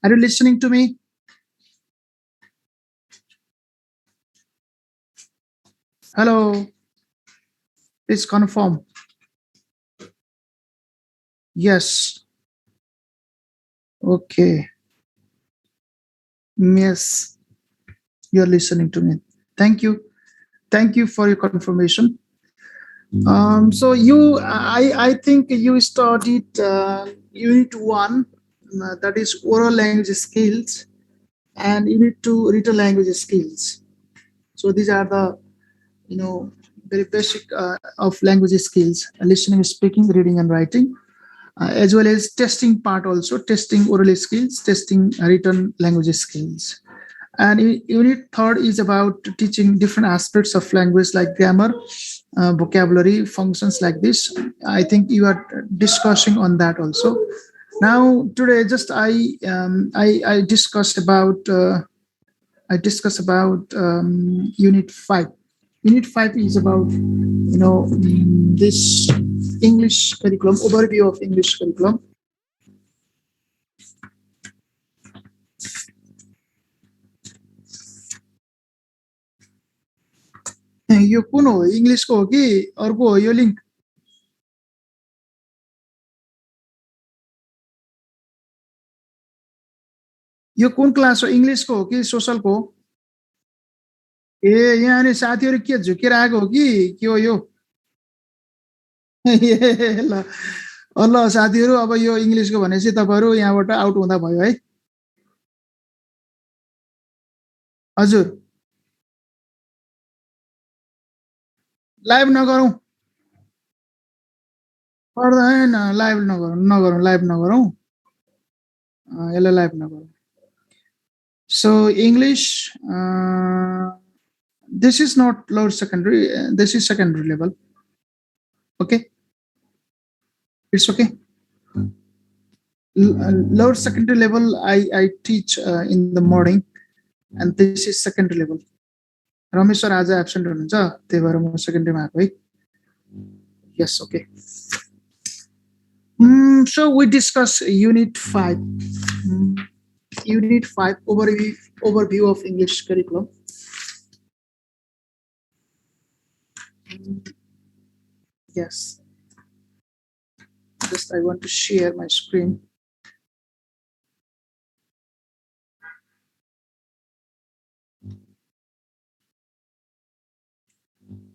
Are you listening to me? Hello, please confirm. Yes. Okay. Yes, you're listening to me. Thank you. Thank you for your confirmation. So I think you studied Unit 1, that is oral language skills, and Unit 2, written language skills. So these are the, very basic of language skills: listening, speaking, reading, and writing, as well as testing part also, testing oral skills, testing written language skills. And unit third is about teaching different aspects of language like grammar, vocabulary, functions like this. I think you are discussing on that also. Now today, just I discussed about unit 5. Unit 5 is about this English curriculum, overview of English curriculum. यो कुन हो, इङ्ग्लिसको हो कि अर्को हो यो link? यो कुन class हो, इङ्ग्लिसको हो कि सोसलको हो? ए यहाँ नि साथीहरू के झुकेर आएको हो कि के हो यो? ल ल साथीहरू, अब यो इङ्ग्लिसको भनेपछि तपाईँहरू यहाँबाट आउट हुँदा भयो है। हजुर, लाइभ नगरौँ, पर्दैन, लाइभ नगरौँ, लाइभ नगरौँ, यसलाई लाइभ नगरौँ. So English, this is not lower secondary, this is secondary level. Okay, it's okay. Lower secondary level I teach in the morning, and this is secondary level. Ramesh sir आज absent हुनुहुन्छ, त्यही भएर म secondary मा आएको है. Yes, okay. So we discuss unit 5. Unit 5, overview of English curriculum. Yes. Just I want to share my screen.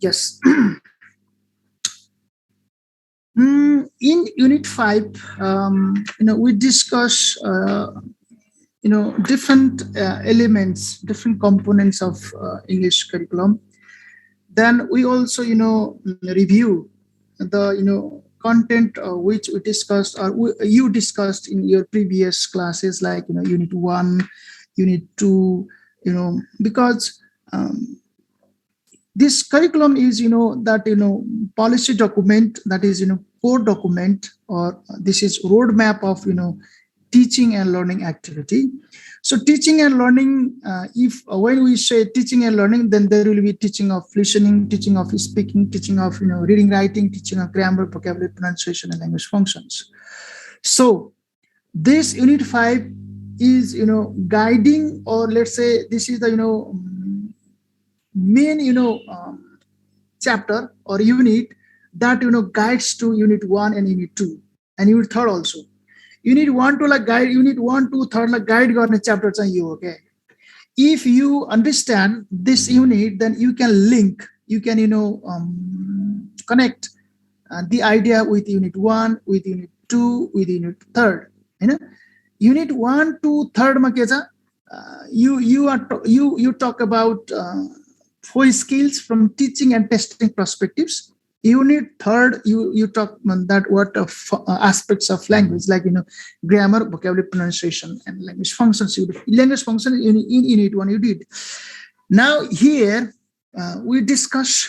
Yes. In unit 5, we discuss different elements, different components of English curriculum. Then we also review the content which we discussed, or you discussed in your previous classes, like unit 1, unit 2, because this curriculum is that policy document, that is core document, or this is roadmap of teaching and learning activity. So teaching and learning, if when we say teaching and learning, then there will be teaching of listening, teaching of speaking, teaching of reading, writing, teaching of grammar, vocabulary, pronunciation, and language functions. So this unit 5 is guiding, or let's say this is the main chapter or unit that guides to unit 1 and unit 2 and unit 3 also. Unit 1 to like guide, unit 1 to 3 like guide गर्ने chapter चाहिँ यो, okay? If you understand this unit, then you can link, you can connect the idea with unit 1, with unit 2, with unit 3. Unit 1 to 3 मा के छ, you talk about 4 skills from teaching and testing perspectives. Unit 3, you talk that what aspects of language, like grammar, vocabulary, pronunciation, and language functions. Language function in unit 1 you did. Now here we discuss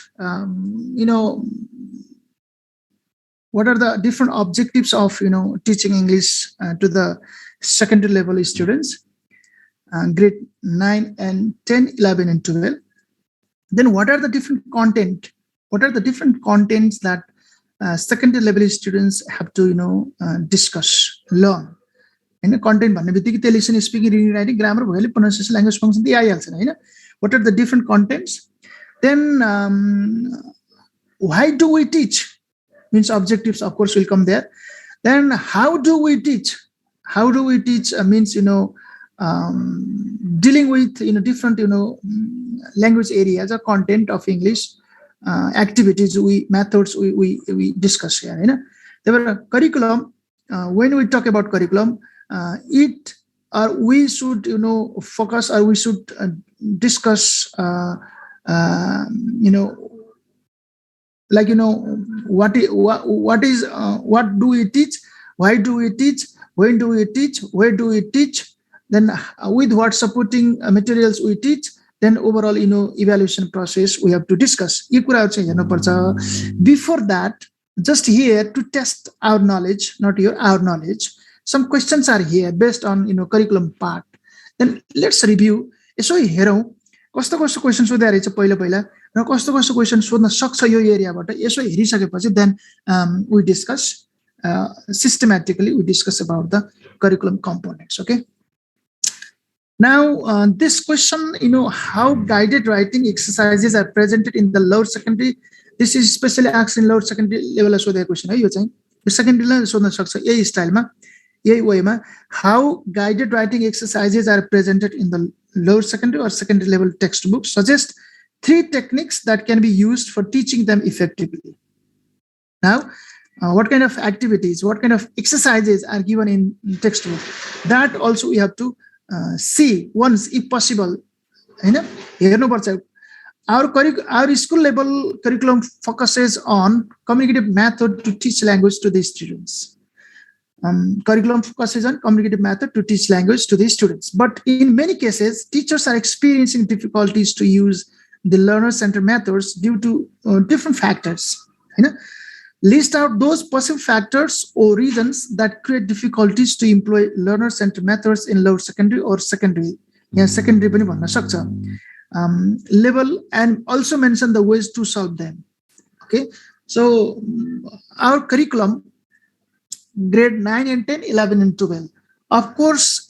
what are the different objectives of teaching English to the secondary level students, grade 9 and 10, 11, and 12. Then what are the different content? What are the different contents that secondary level students have to discuss, learn? हैन content भन्ने बित्तिकै त्यो listening speaking reading writing grammar भइहाल्यो pronunciation language function ती आइहाल्छन् हैन what are the different contents then why do we teach means objectives of course will come there then how do we teach means dealing with different language areas or content of English activities methods we discuss here the curriculum when we talk about curriculum it or we should focus or we should discuss what do we teach, why do we teach, when do we teach, where do we teach, then with what supporting materials we teach, then overall evaluation process we have to discuss. Before that, just here to test our knowledge, not our knowledge, some questions are here based on curriculum part. Then let's review. यसो हेरौँ कस्तो कस्तो question सोधे रहेछ पहिला पहिला र कस्तो कस्तो question सोध्न सक्छ यो एरियाबाट यसो हेरिसकेपछि then we discuss systematically we discuss about the curriculum components. Okay, now this question how guided writing exercises are presented in the lower secondary, this is especially asked in lower secondary level सोधेको question है यो चाहिँ secondary level सोध्न सक्छ यही स्टाइलमा यही वेमा how guided writing exercises are presented in the lower secondary or secondary level textbooks suggest 3 techniques that can be used for teaching them effectively. Now what kind of activities, what kind of exercises are given in textbook, that also we have to see once if possible. Our school level curriculum focuses on communicative method to teach language to the students. Curriculum focuses on communicative method to teach language to the students. But in many cases, teachers are experiencing difficulties to use the learner-centered methods due to different factors. List out those possible factors or reasons that create difficulties to employ learner-centered methods in lower secondary or secondary. Secondary पनि भन्न सक्छ level, and also mention the ways to solve them. Okay, so our curriculum grade 9 and 10, 11 and 12 of course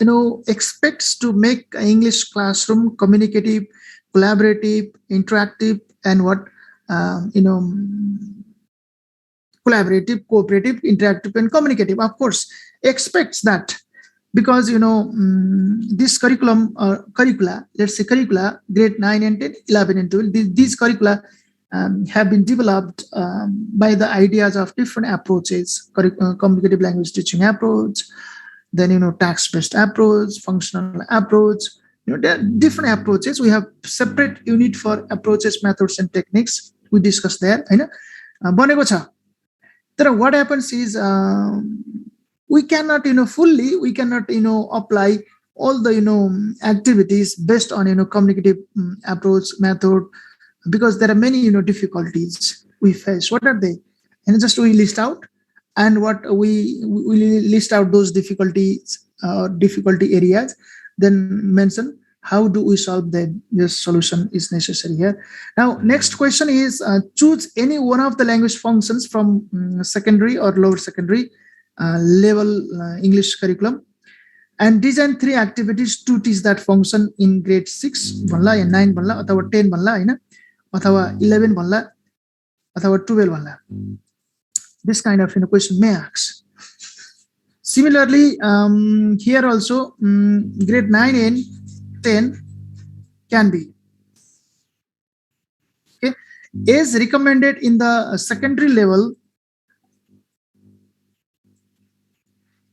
expects to make English classroom communicative, collaborative, interactive, and collaborative, cooperative, interactive, and communicative. Of course expects that because this curricula, let's say curricula grade 9 and 10, 11 and 12, these curricula have been developed by the ideas of different approaches, communicative language teaching approach, then task-based approach, functional approach. There are different approaches. We have separate unit for approaches, methods, and techniques. We discuss there. बनेको छ तर what happens is we cannot fully we cannot apply all the activities based on communicative approach method, because there are many difficulties we face. What are they? And just we list out, and what we list out those difficulties difficulty areas, then mention how do we solve them. Yes, solution is necessary here. Now next question is choose any one of the language functions from secondary or lower secondary level English curriculum and design 3 activities to teach that function in grade 6 भन्ला या 9 भन्ला अथवा 10 भन्ला हैन अथवा 11 भन्ला अथवा 12 भन्ला. This kind of question may ask. Similarly, here also grade 9 and 10 can be. Okay, is recommended in the secondary level.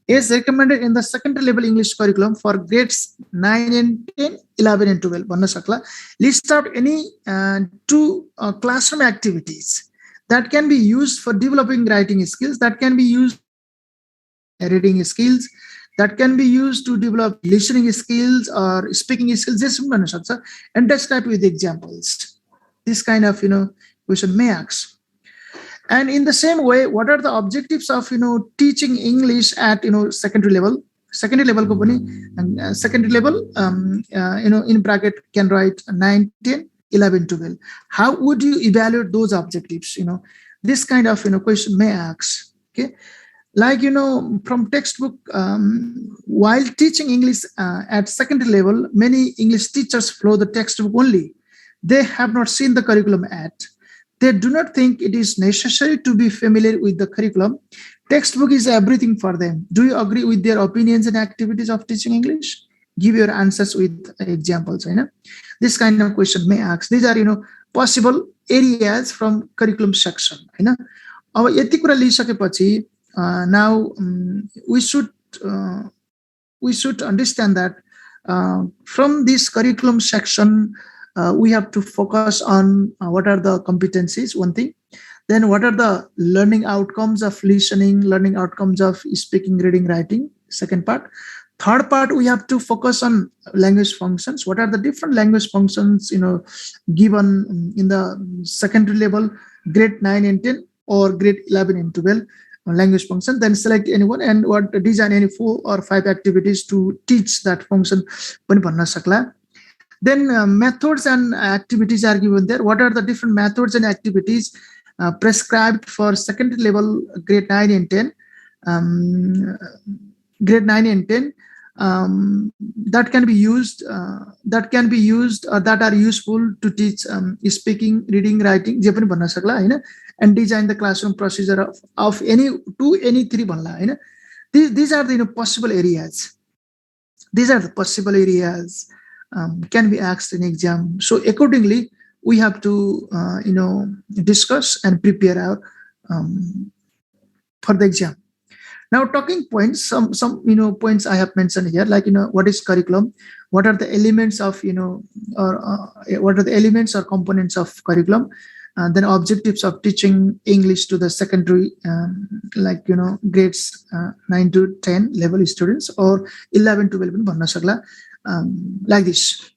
Is recommended in the secondary level English curriculum for grades 9 and 10, 11 and 12. भन्न सक्ला. List out any 2 classroom activities that can be used for developing writing skills, that can be used reading skills, that can be used to develop listening skills or speaking skills. Just भन्न सक्छ, and test that with examples. This kind of question may ask. And in the same way, what are the objectives of teaching English at secondary level? Secondary level ko pani secondary level in bracket can write 9, 10, 11, 12. How would you evaluate those objectives? This kind of question may ask. Okay, Like, from textbook, while teaching English at secondary level, many English teachers follow the textbook only. They have not seen the curriculum yet. They do not think it is necessary to be familiar with the curriculum. Textbook is everything for them. Do you agree with their opinions and activities of teaching English? Give your answers with examples. This kind of question may ask. These are possible areas from curriculum section. अब यति कुरा लिइसकेपछि now we should understand that from this curriculum section we have to focus on what are the competencies, one thing. Then what are the learning outcomes of listening, learning outcomes of speaking, reading, writing, second part. Third part, we have to focus on language functions. What are the different language functions given in the secondary level, grade 9 and 10 or grade 11 and 12 language function. Then select anyone and what design any 4 or 5 activities to teach that function. Then methods and activities are given there. What are the different methods and activities prescribed for secondary level, grade 9 and 10? Grade 9 and 10 that can be used or that are useful to teach speaking, reading, writing, and design the classroom procedure of any 2, any 3. These are the possible areas. These are the possible areas can be asked in exam. So accordingly, we have to discuss and prepare our for the exam. Now, talking points, some points I have mentioned here, like what is curriculum, what are the elements of what are the elements or components of curriculum, then objectives of teaching English to the secondary, like grades 9 to 10 level students or 11 to 12 like this.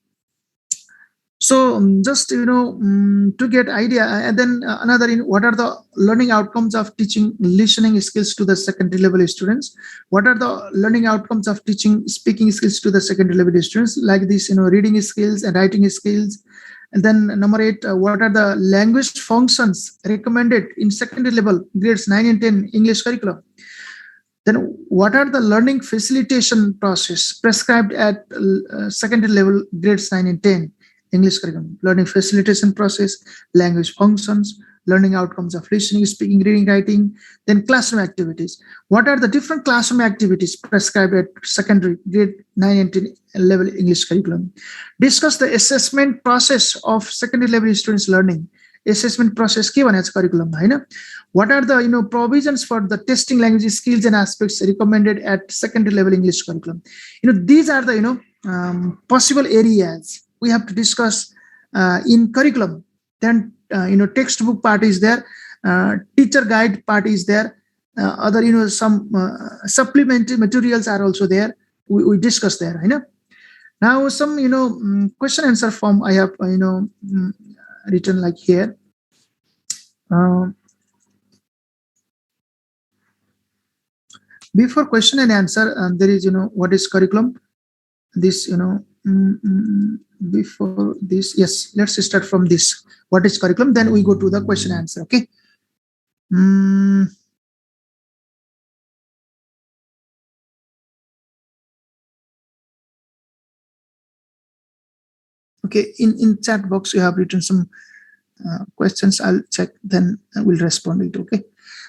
So just to get idea, and then another what are the learning outcomes of teaching listening skills to the secondary level students? What are the learning outcomes of teaching speaking skills to the secondary level students? Like this, reading skills and writing skills. And then number 8, what are the language functions recommended in secondary level grades 9 and 10 English curriculum? Then what are the learning facilitation process prescribed at secondary level grades 9 and 10? English curriculum, learning facilitation process, language functions, learning outcomes of listening, speaking, reading, writing, then classroom activities. What are the different classroom activities prescribed at secondary grade 9 and 10 level English curriculum? Discuss the assessment process of secondary level students learning. Assessment process given as curriculum. What are the provisions for the testing language skills and aspects recommended at secondary level English curriculum? These are the possible areas we have to discuss in curriculum. Then textbook part is there, teacher guide part is there, other some supplementary materials are also there. We discuss there. Now some question answer form I have written like here. Before question and answer, there is what is curriculum. This before this, yes, let's start from this. What is curriculum? Then we go to the question answer. Okay. Okay, in chat box you have written some questions. I'll check, then I will respond it. Okay.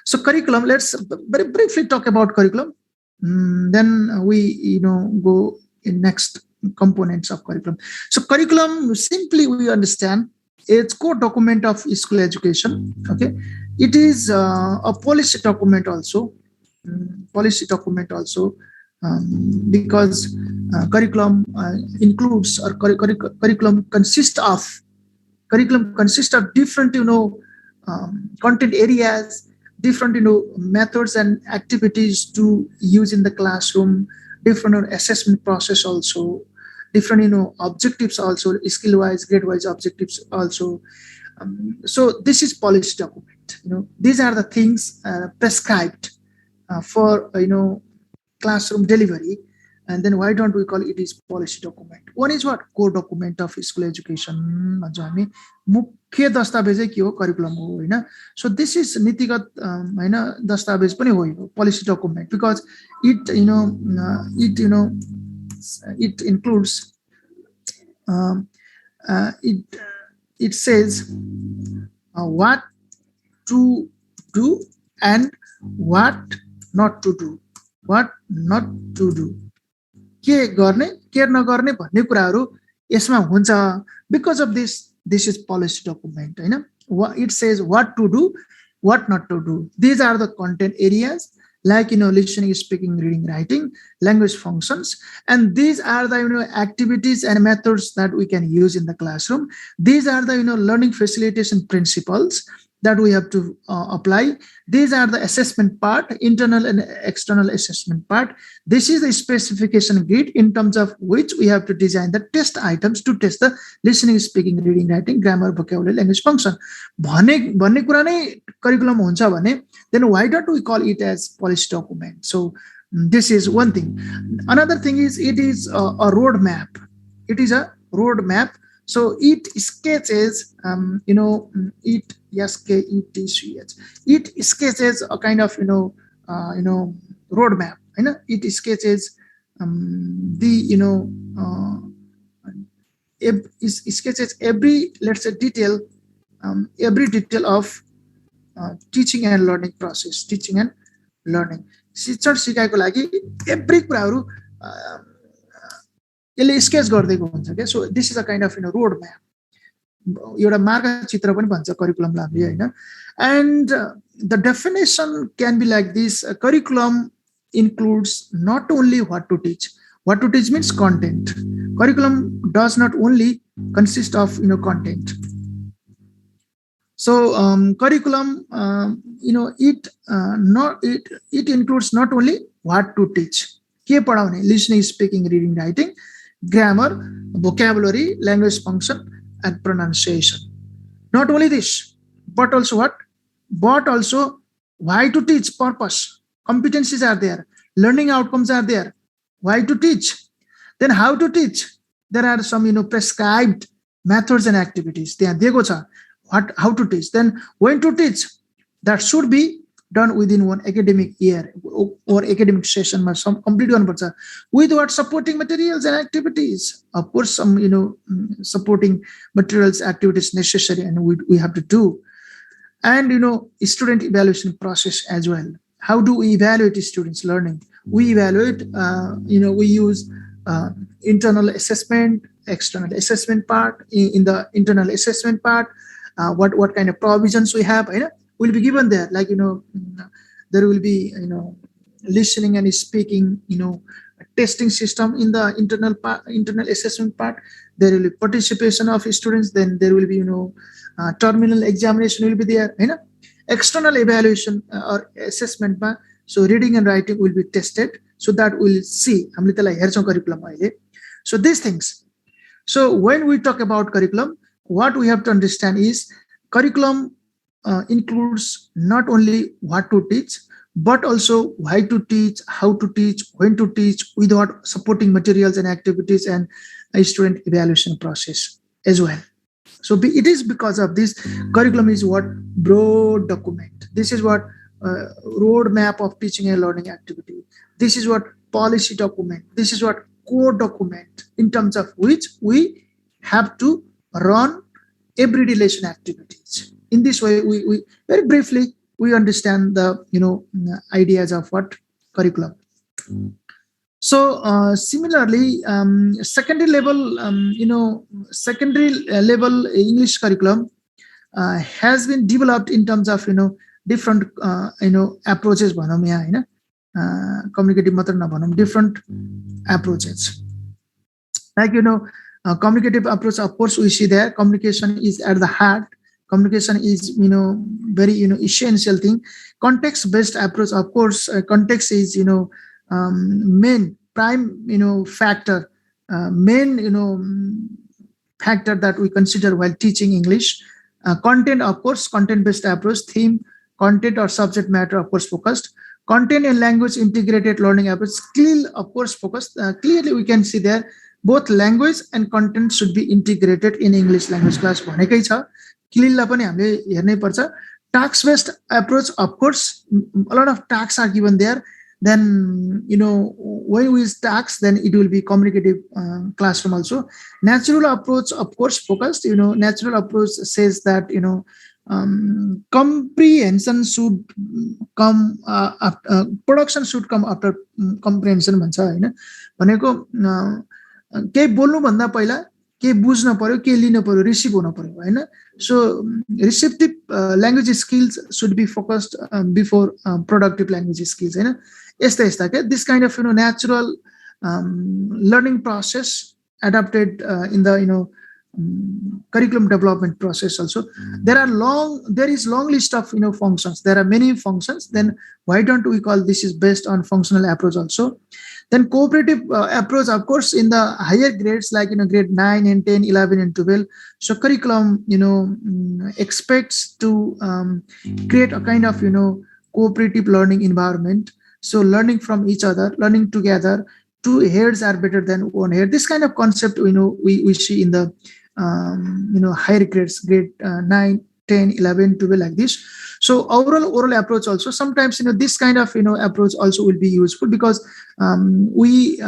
So curriculum, let's very briefly talk about curriculum. Then we go in next components of curriculum. So curriculum, simply we understand, it's core document of school education. Okay, it is a policy document also. Because curriculum includes, or curriculum consists of different content areas, different methods and activities to use in the classroom, different assessment process also, different objectives also, skill wise, grade wise objectives also. So this is policy document. These are the things prescribed for classroom delivery. And then why don't we call it is policy document? One is what? Core document of school education. मुख्य दस्तावेजै के हो? Curriculum हो हैन. So this is नीतिगत हैन दस्तावेज पनि हो यो policy document, because it it includes it says what to do and what not to do. What not to do. के गर्ने के नगर्ने भन्ने कुराहरु यसमा हुन्छ. Because of this is policy document Hahn. It says what to do, what not to do. These are the content areas like listening, speaking, reading, writing, language functions, and these are the activities and methods that we can use in the classroom. These are the learning facilitation principles that we have to apply. These are the assessment part, internal and external assessment part. This is the specification grid in terms of which we have to design the test items to test the listening, speaking, reading, writing, grammar, vocabulary, language function. भन्ने कुरा नै curriculum हुन्छ भने, then why don't we call it as policy document? So this is one thing. Another thing is it is a roadmap. It is a roadmap. So it sketches, it sketches a kind of roadmap. It sketches it sketches every, let's say, detail, every detail of teaching and learning process. Teaching and learning. शिक्षण सिकाइको लागि every कुराहरु यसले sketch गर्दैको हुन्छ के. So this is a kind of road map. एउटा मार्ग चित्र पनि भन्छ करिकुलमलाई हामीले हैन. And the definition can be like this. Curriculum includes not only what to teach. What to teach means content. Curriculum does not only consist of content. So curriculum it includes not only what to teach. के पढाउने? Listening, speaking, reading, writing, grammar, vocabulary, language function, and pronunciation. Not only this, but also what? But also why to teach, purpose. Competencies are there. Learning outcomes are there. Why to teach? Then how to teach? There are some prescribed methods and activities. How to teach. Then when to teach? That should be done within one academic year or academic session. Some complete one, with what? Supporting materials and activities. Of course, some supporting materials, activities necessary, and we have to do. And student evaluation process as well. How do we evaluate students' learning? We evaluate. We use internal assessment, external assessment part. In the internal assessment part, what kind of provisions we have? Will be given there, like there will be listening and speaking testing system in the internal assessment part. There will be participation of students. Then there will be terminal examination will be there. External evaluation or assessment part. So reading and writing will be tested. So that we'll see. So these things. So when we talk about curriculum, what we have to understand is curriculum includes not only what to teach, but also why to teach, how to teach, when to teach, with what supporting materials and activities, and a student evaluation process as well. So it is because of this, curriculum is what? Broad document. This is what roadmap of teaching and learning activity. This is what policy document. This is what core document, in terms of which we have to run everyday lesson activities. In this way, we very briefly we understand the ideas of what curriculum. So similarly, secondary level English curriculum has been developed in terms of different approaches. Communicative method, different approaches. Like communicative approach, of course, we see there communication is at the heart. Communication is very essential thing. Context based approach, of course, context is main prime factor, main factor that we consider while teaching English. Content, of course, content based approach, theme, content or subject matter, of course, focused. Content and language integrated learning approach. Clearly, of course, focus. Clearly, we can see there both language and content should be integrated in English language class. भनेकै छ क्लियरलाई पनि हामीले हेर्नै पर्छ. Task based approach, of course, a lot of tasks are given there. Then when we use tasks, then it will be communicative classroom also. Natural approach, of course, focused. Natural approach says that comprehension should come production should come after comprehension भन्छ हैन. भनेको केही बोल्नु भन्दा पहिला के बुझ्न पर्यो, के लिन पर्यो, रिसिभ हुन पर्यो हैन. So receptive language skills should be focused before productive language skills हैन. यस्ता के this kind of natural learning process adapted in the curriculum development process also. There is long list of functions. There are many functions. Then why don't we call this is based on functional approach also? Then cooperative approach, of course, in the higher grades like grade 9 and 10, 11 and 12. So curriculum expects to create a kind of cooperative learning environment. So learning from each other, learning together. Two heads are better than one head. This kind of concept we see in the higher grades, grade 9, 10, 11, 12 like this. So oral approach also sometimes this kind of approach also will be useful because we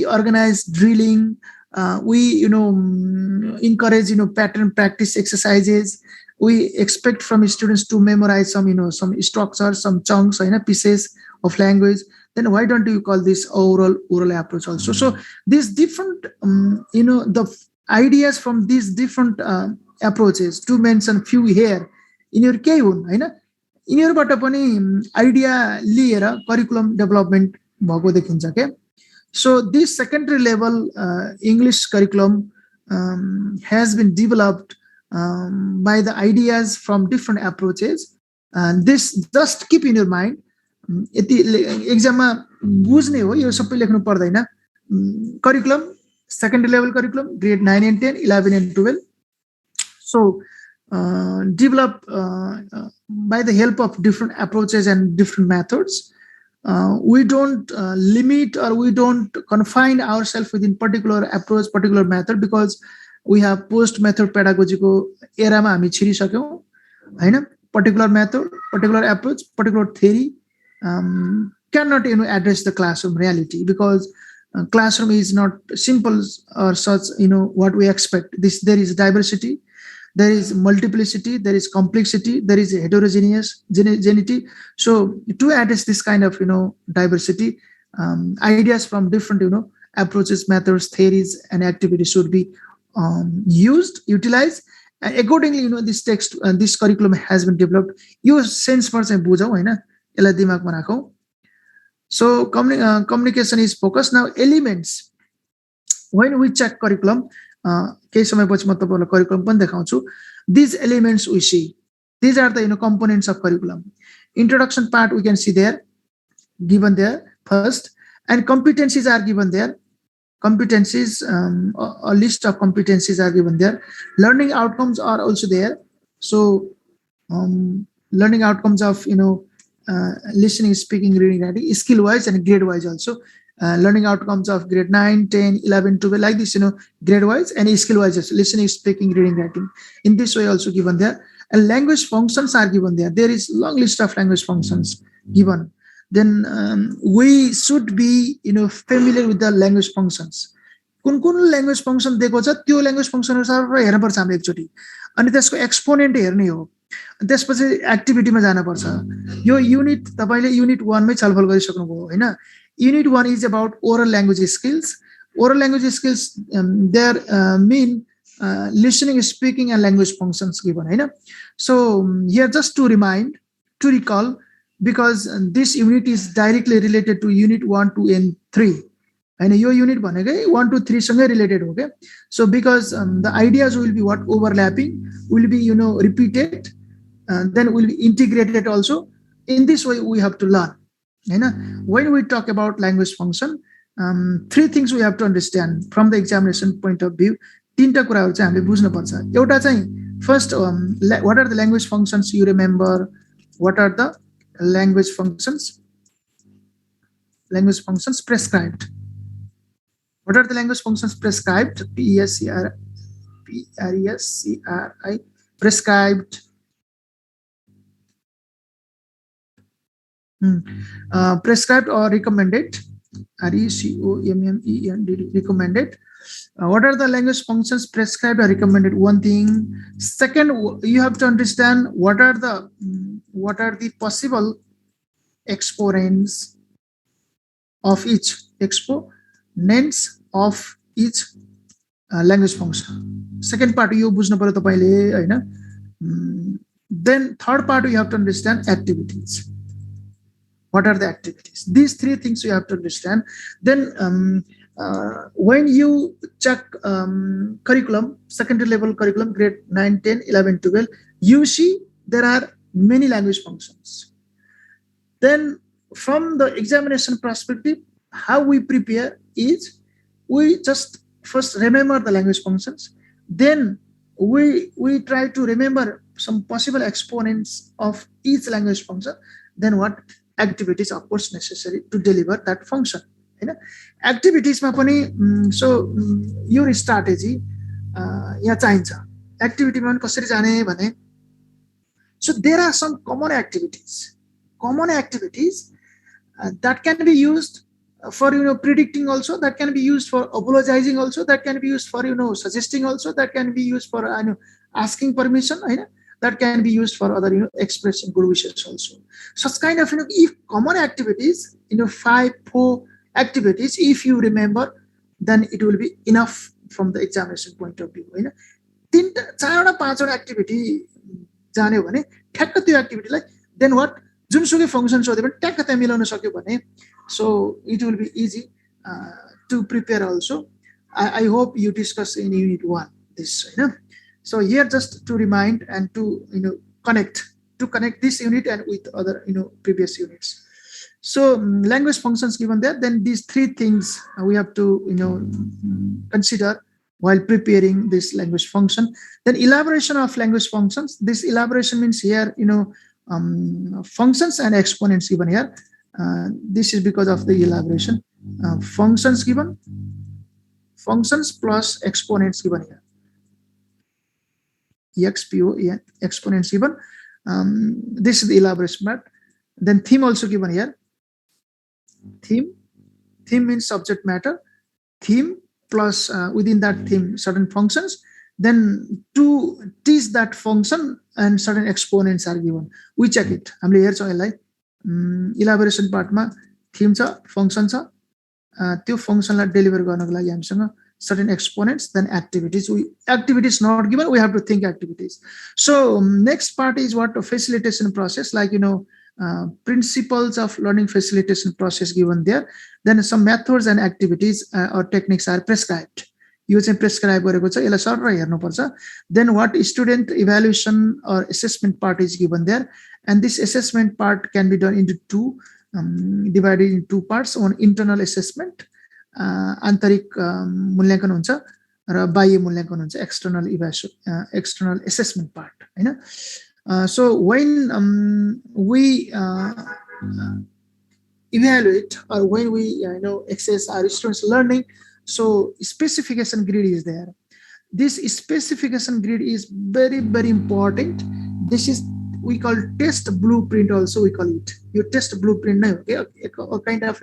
organize drilling, we encourage pattern practice exercises. We expect from students to memorize some some structures, some chunks, pieces of language. Then why don't you call this oral approach also? So these different the ideas from these different approaches, to mention few here, यिनीहरु केही हुन् हैन. यिनीहरुबाट पनि idea लिएर curriculum development भएको देखिन्छ के. So this secondary level English curriculum has been developed by the ideas from different approaches. And this just keep in your mind. यति एक्जाममा बुझ्ने हो, यो सबै लेख्नु पर्दैन. Curriculum secondary level curriculum, grade 9 and 10, 11 and 12. So develop by the help of different approaches and different methods. We don't limit or we don't confine ourselves within particular approach, particular method, because we have post method pedagogy ko era ma हामी छिरिसक्यौं हैन. Particular method, particular approach, particular theory cannot address the classroom reality, because classroom is not simple or such what we expect. There is diversity, there is multiplicity, there is complexity, there is heterogeneity. So to address this kind of diversity, ideas from different approaches, methods, theories and activities should be utilized. And accordingly this text this curriculum has been developed. Yo sense पर चाहिँ बुझौं हैन, यसलाई दिमागमा राखौं. So communication is focused. Now elements, when we check curriculum, केही समयपछि म तपाईहरुलाई curriculum पनि देखाउँछु. These elements we see, these are the components of curriculum. Introduction part we can see there, given there first, and competencies are given there. Competencies, a list of competencies are given there. Learning outcomes are also there. So learning outcomes of listening, speaking, reading, writing, skill wise and grade wise also. Learning outcomes of grade 9, 10, 11, 12 like this, grade wise and skill wise, listening, speaking, reading, writing. In this way also given there. And language functions are given there. There is long list of language functions given. Then we should be familiar with the language functions. कुन language function दिएको छ त्यो language function अनुसार हेर्न पर्छ हामीले एकचोटी. अनि त्यसको एक्सपोनेन्ट हेर्ने हो. त्यसपछि एक्टिभिटीमा जान पर्छ. यो युनिट तपाईले युनिट 1 मै छलफल गरिसक्नुभयो हैन. Unit 1 is about oral language skills. Oral language skills there mean listening, speaking and language functions given Hahn. So here just to recall, because this unit is directly related to unit 1, 2 and 3. And your unit 1, 2, 3 सँगै related हो के. So because the ideas will be overlapping, will be repeated, then will be integrated also. In this way we have to learn. When we talk about language function, 3 things we have to understand from the examination point of view. 3 टा कुराहरु चाहिँ हामीले बुझ्न पर्छ. एउटा चाहिँ first, what are the language functions you remember? What are the language functions? language functions prescribed. What are the language functions prescribed? Prescri, prescribed. Prescribed or recommended. RECOMMEND, recommended. What are the language functions prescribed or recommended? One thing. Second, you have to understand what are the possible exponents of each language function. Second part you bujhnu paryo tapaile haina. Then third part you have to understand activities. What are the activities? These three things you have to understand. Then when you check curriculum, secondary level curriculum, grade 9, 10, 11, 12, you see there are many language functions. Then from the examination perspective, how we prepare is we just first remember the language functions. Then we try to remember some possible exponents of each language function. Then what activities of course necessary to deliver that function. Activities ma pani your strategy यहाँ चाहिन्छ. Activity ma कसरी जाने भने, so there are some common activities that can be used for predicting also, that can be used for apologizing also, that can be used for suggesting also, that can be used for asking permission, that can be used for other expressing good wishes also. Such kind of if common activities, 4 activities, if you remember, then it will be enough from the examination point of view. 3-4 activity जाने भने ठ्याक्क त्यो एक्टिभिटीलाई then what जुनसुकै function सोधे पनि ट्याक्क त्यहाँ मिलाउन सक्यो भने, so it will be easy to prepare also. I hope you discuss in unit 1 this. So here just to remind and to connect this unit and with other previous units. So language functions given there, then these 3 things we have to consider while preparing this language function. Then elaboration of language functions. This elaboration means here functions and exponents given here. This is because of the elaboration. Functions given, functions plus exponents given here. EXPO, exponents given. This is the elaboration part. Then theme also given here. Theme means subject matter. Theme plus within that theme certain functions. Then to teach that function and certain exponents are given. We check it. हामीले हेर्छौँ यसलाई. Elaboration part ma theme cha, function cha. त्यो फंक्सनलाई deliver गर्नको लागि हामीसँग certain exponents, then activities. Activities not given, we have to think activities. So next part is what a facilitation process, like principles of learning facilitation process given there. Then some methods and activities or techniques are prescribed. You चाहिँ prescribe गरेको छ, यसलाई sir हेर्नु पर्छ. Then what student evaluation or assessment part is given there, and this assessment part can be done into 2, divided in 2 parts. One internal assessment, आन्तरिक मूल्याङ्कन हुन्छ र बाह्य मूल्याङ्कन हुन्छ, external assessment part, so when we evaluate or when we assess our students learning, so specification grid is there. This specification grid is very, very important. This is we call test blueprint also, we call it. Your test blueprint, okay, a kind of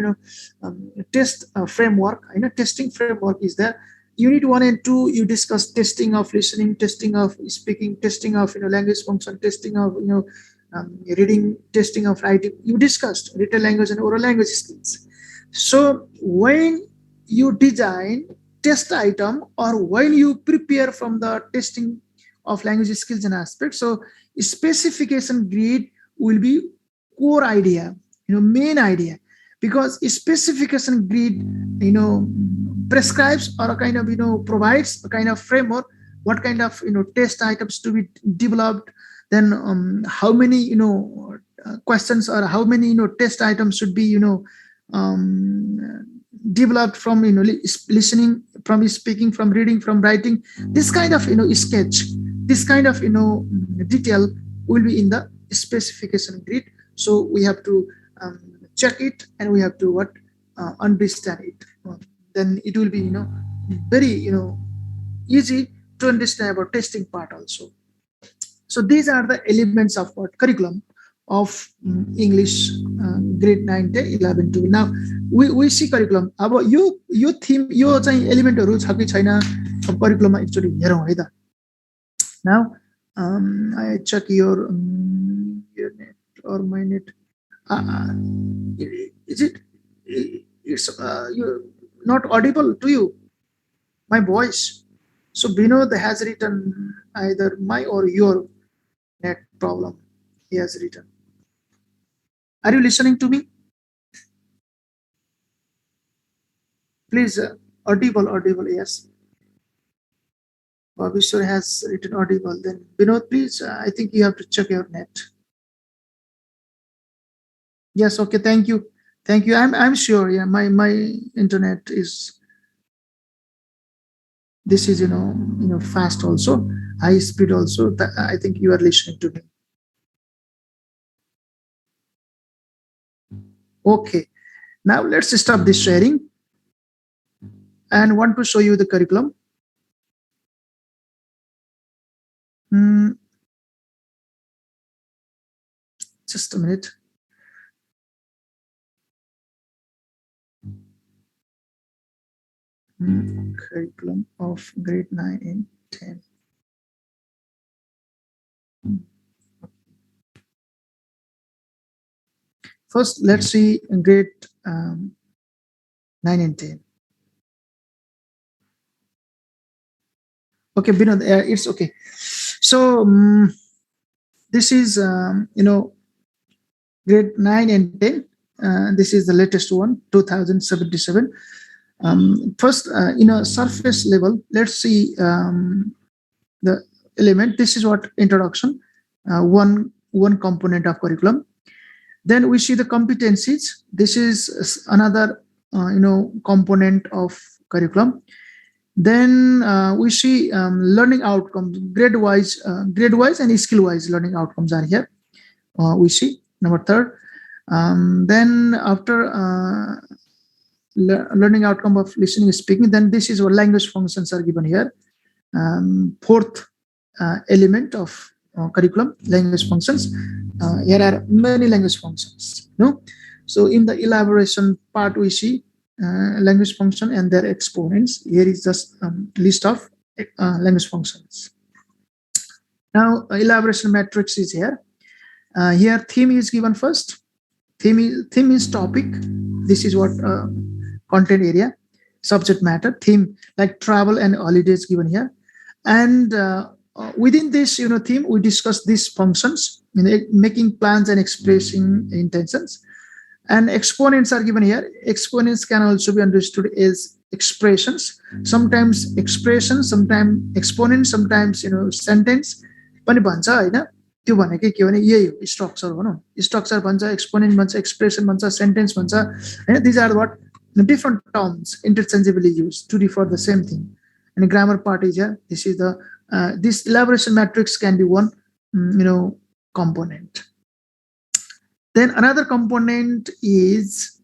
test framework, testing framework is there. Unit 1 and 2, you discuss testing of listening, testing of speaking, testing of language function, testing of reading, testing of writing. You discussed written language and oral language skills. So when you design test item or when you prepare from the testing of language skills and aspects, so specification grid will be core idea, main idea, because specification grid prescribes or a kind of provides a kind of framework, what kind of test items to be developed, then how many questions or how many test items should be developed from listening, from speaking, from reading, from writing. This kind of sketch, this kind of detail will be in the specification grid. So we have to check it and we have to understand it, then it will be very easy to understand about testing part also. So these are the elements of what curriculum of English grade 9 10 11 12. Now we see curriculum. अब यो theme यो चाहिँ एलिमेन्टहरु छ कि छैन करिकुलममा actually हेरौं है त. Now I check your net or my net. Is it it's you not audible to you, my voice? So Vinod has written either my or your net problem. He has written. Are you listening to me? Please, audible, yes. Vishwar has written audible. Then Vinod, please, I think you have to check your net. Yes, okay, thank you. I'm sure, yeah, my internet is, this is fast also, high speed also. I think you are listening to me. Okay, now let's stop this sharing and want to show you the curriculum. Just a minute. Curriculum of grade 9 and 10. First, let's see grade 9 and 10. Okay, Binod, it's okay. So this is grade 9 and 10. This is the latest one, 2077. First, in a surface level, let's see the element. This is what introduction, one component of curriculum. Then we see the competencies. This is another component of curriculum. Then we see learning outcomes, grade wise and skill wise learning outcomes are here. We see number third. Then after learning outcome of listening and speaking, then this is what language functions are given here. Fourth element of curriculum, language functions. Here are many language functions. So in the elaboration part, we see language function and their exponents. Here is just list of language functions. Now elaboration matrix is here. Here theme is given first. Theme is topic. This is what content area, subject matter, theme like travel and holidays given here. And within this theme, we discuss these functions, making plans and expressing intentions. And exponents are given here. Exponents can also be understood as expressions. Sometimes expression, sometimes exponent, sometimes sentence. पनि भन्छ हैन, त्यो भनेकै के भने यही हो, structure भनौं. Structure भन्छ, एक्सपोनेन्ट भन्छ, एक्सप्रेसन भन्छ, सेन्टेन्स भन्छ हैन. These are what different terms interchangeably used to refer the same thing. And grammar part is here. This is the this elaboration matrix can be one component. Then another component is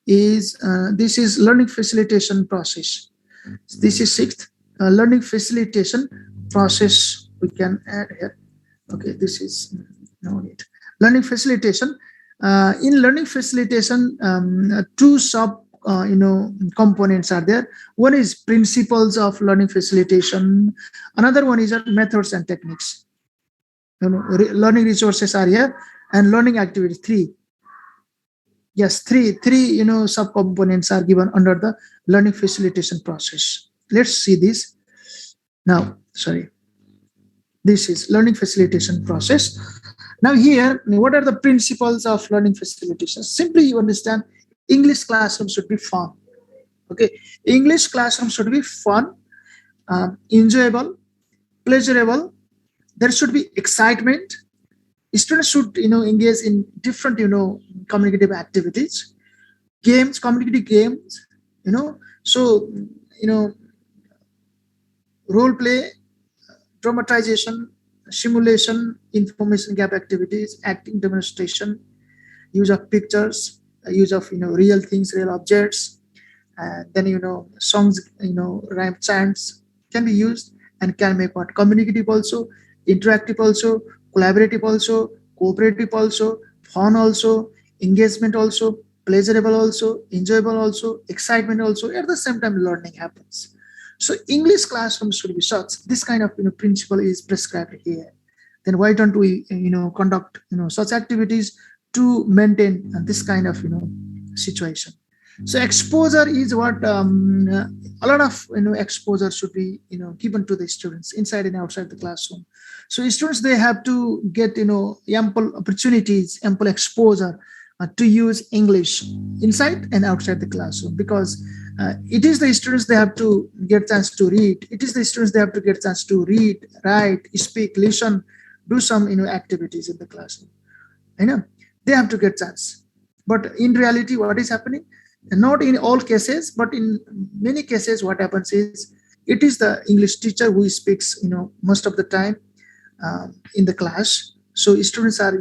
this is learning facilitation process. This is sixth. Learning facilitation process we can add here. Okay, this is no need. Learning facilitation. In learning facilitation, two sub components are there. One is principles of learning facilitation. Another one is methods and techniques. Learning resources are here, and learning activities. Three sub components are given under the learning facilitation process. Let's see this now. This is learning facilitation process. Now here, what are the principles of learning facilitation? Simply, you understand, English classroom should be fun. Okay, English classroom should be fun, enjoyable, pleasurable. There should be excitement. Students should engage in different communicative activities, games, communicative games. So role play, dramatization, simulation, information gap activities, acting demonstration, use of pictures, use of real things, real objects, and then songs, rhyme chants can be used and can make what communicative also, interactive also, collaborative also, cooperative also, fun also, engagement also, pleasurable also, enjoyable also, excitement also. At the same time, learning happens. So English classroom should be such. This kind of principle is prescribed here. Then why don't we conduct such activities to maintain this kind of situation? So exposure is what a lot of exposure should be given to the students inside and outside the classroom. So students, they have to get ample opportunities, ample exposure to use English inside and outside the classroom, because it is the students, they have to get chance to read. It is the students, they have to get chance to read, write, speak, listen, do some activities in the classroom. They have to get chance. But in reality, what is happening? Not in all cases, but in many cases, what happens is it is the English teacher who speaks most of the time in the class. So students are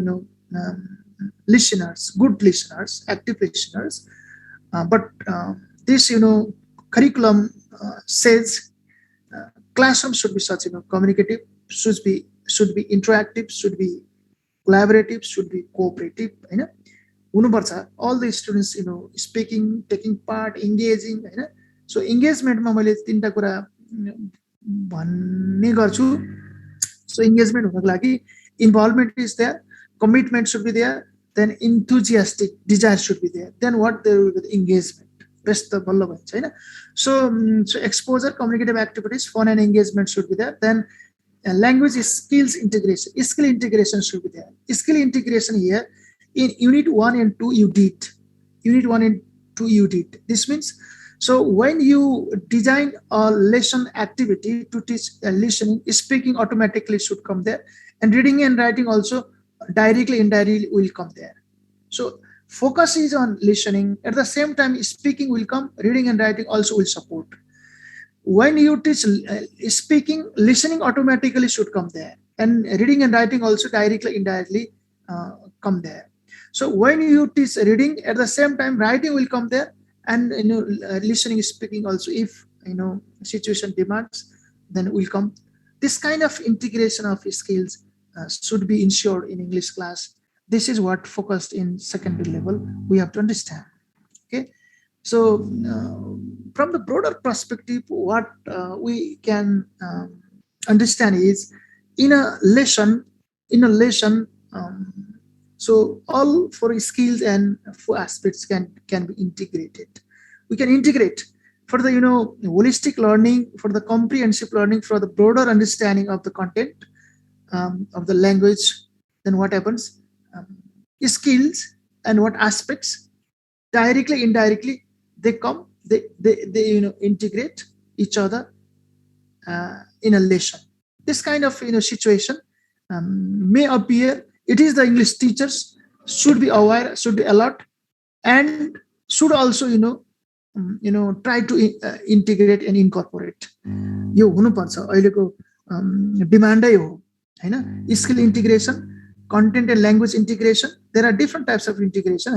listeners, good listeners, active listeners. But this curriculum says classroom should be such communicative, should be interactive, should be collaborative, should be cooperative. All the students speaking, taking part, engaging. So engagement ma मैले तीनटा कुरा भन्ने गर्छु. So engagement हुनको लागि involvement is there, commitment should be there, then enthusiastic desire should be there. Then what there will be engagement. Rest the ball bhन्छ. So exposure, communicative activities, fun and engagement should be there. Then language skills integration. Skill integration should be there. Skill integration here in unit 1 and 2 you did. Unit 1 and 2 you did. This means, so when you design a lesson activity to teach listening, speaking automatically should come there, and reading and writing also directly, indirectly will come there. So focus is on listening. At the same time, speaking will come, reading and writing also will support. When you teach speaking, listening automatically should come there, and reading and writing also directly, indirectly come there. So when you teach reading, at the same time, writing will come there, and listening, speaking also, if situation demands, then will come. This kind of integration of skills should be ensured in English class. This is what focused in secondary level we have to understand. Okay, so from the broader perspective, what we can understand is in a lesson. So all 4 skills and 4 aspects can be integrated. We can integrate for the holistic learning, for the comprehensive learning, for the broader understanding of the content of the language. Then what happens? Skills and what aspects directly, indirectly they come. They integrate each other in a lesson. This kind of situation may appear. It is the English teachers should be aware, should be alert, and should also try to integrate and incorporate. यो हुनुपर्छ अहिलेको डिमान्डै हो हैन. Skill integration, content and language integration. There are different types of integration.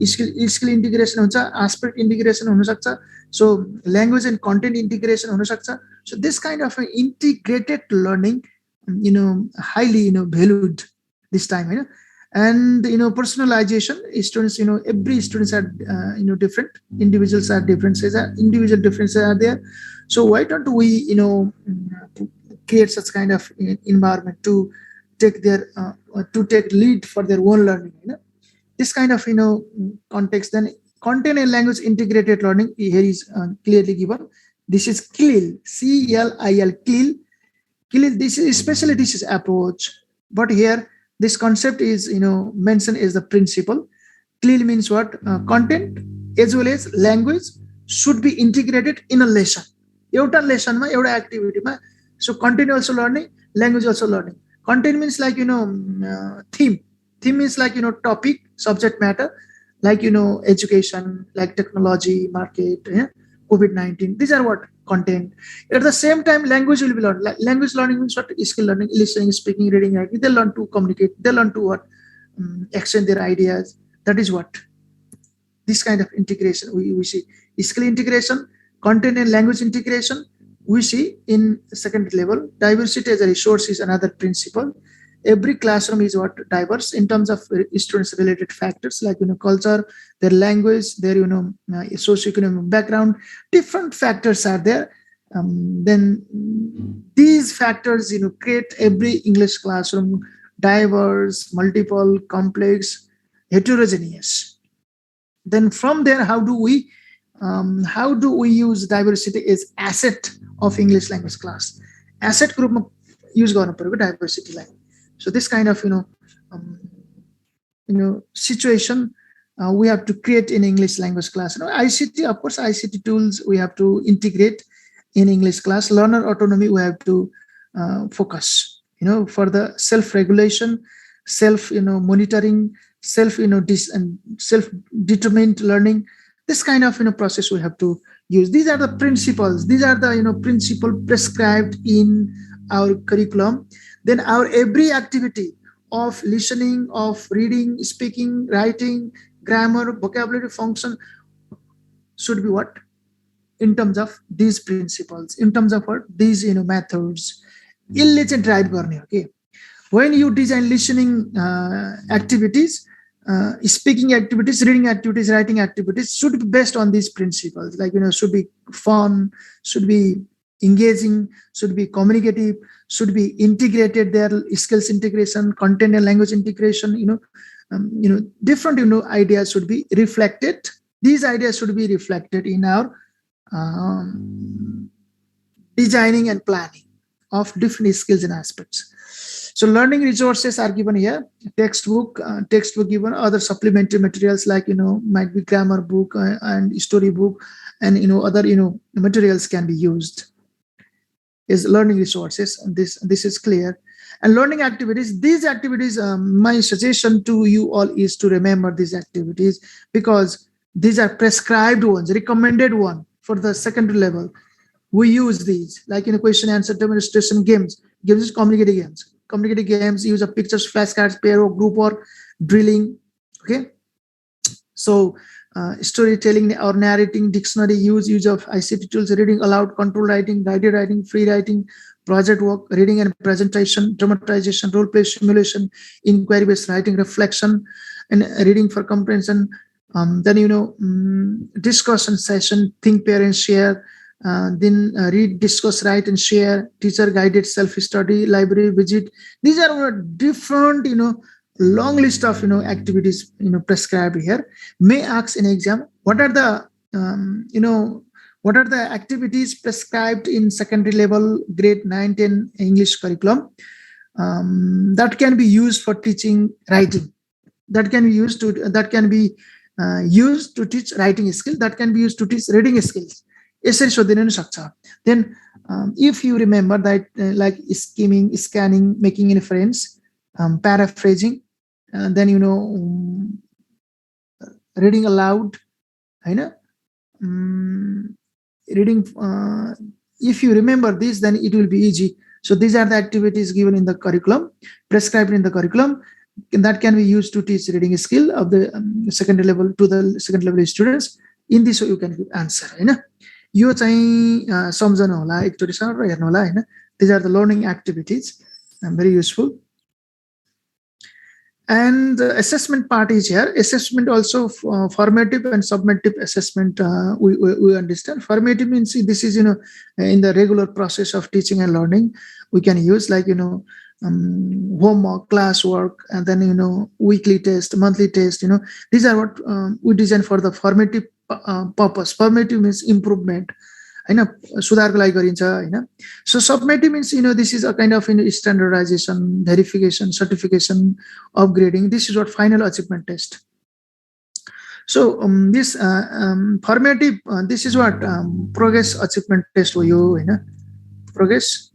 Skill integration हुन्छ, aspect integration हुन सक्छ. So language and content integration हुन सक्छ. So this kind of integrated learning highly valued this time. And personalization, students, every students are different, individuals are different, individual differences are there. So why don't we create such kind of environment to take their take lead for their own learning? This kind of context. Then content and language integrated learning here is clearly given. This is CLIL, CLIL, CLIL. This is especially this is approach, but here this concept is mentioned as the principle. CLIL means what? Content as well as language should be integrated in a lesson. Euta lesson ma, euta activity ma. So content also learning, language also learning. Content means like theme. Theme means like topic, subject matter, like education, like technology, market, COVID-19. These are what? Content. At the same time, language will be learned. Language learning means what? Skill learning, listening, speaking, reading, writing. They learn to communicate. They learn to what? Exchange their ideas. That is what this kind of integration we see. Skill integration, content and language integration, we see in secondary level. Diversity as a resource is another principle. Every classroom is what diverse in terms of students related factors like culture, their language, their socioeconomic background. Different factors are there. Then these factors create every English classroom diverse, multiple, complex, heterogeneous. Then from there, how do we use diversity as asset of English language class? Asset group use garnu pareko diversity lie. So this kind of situation we have to create in English language class. ICT, of course, ICT tools we have to integrate in English class. Learner autonomy we have to focus. For the self-regulation, monitoring, self-determined learning. This kind of process we have to use. These are the principles. These are the principle prescribed in our curriculum. Then our every activity of listening, of reading, speaking, writing, grammar, vocabulary function should be what? In terms of these principles, in terms of what? These methods. Drive garne, okay. When you design listening activities, speaking activities, reading activities, writing activities should be based on these principles. Like should be fun, should be engaging, should be communicative, should be integrated. Their skills integration, content and language integration. Different ideas should be reflected. These ideas should be reflected in our designing and planning of different skills and aspects. So learning resources are given here. Textbook given. Other supplementary materials like might be grammar book and story book, and other materials can be used. Is learning resources, and this is clear. And learning activities. These activities, my suggestion to you all is to remember these activities because these are prescribed ones, recommended one for the secondary level. We use these like question answer demonstration games. Games is communicative games. Communicative games use of pictures, flashcards, pair or group or drilling. Okay. So storytelling or narrating, dictionary use of ICT tools, reading aloud, control writing, guided writing, free writing, project work, reading and presentation, dramatization, role play, simulation, inquiry based writing, reflection, and reading for comprehension. Then discussion session, think, pair, and share. Then read, discuss, write, and share. Teacher guided self-study, library visit. These are different, long list of activities prescribed here. May ask in exam what are the what are the activities prescribed in secondary level grade 9, 10 English curriculum that can be used for teaching writing. That can be used to teach writing skill. That can be used to teach reading skills. Then if you remember that like skimming, scanning, making inference, paraphrasing, then reading aloud, reading, if you remember this, then it will be easy. So these are the activities given in the curriculum, prescribed in the curriculum, and that can be used to teach reading skill of the secondary level to the secondary level students. In this way you can give answer. यो चाहिँ सम्झनु होला एकचोटी sir हेर्नु होला हैन. These are the learning activities and very useful. And the assessment part is here. Assessment also formative and summative assessment. We understand. Formative means this is in the regular process of teaching and learning. We can use like homework, classwork, and then weekly test, monthly test. These are what we design for the formative purpose. Formative means improvement. सुधारको लागि गरिन्छ हैन. So summative means this is a kind of standardization, verification, certification, upgrading. This is what final achievement test. So this formative, this is what progress achievement test हो यो हैन. Progress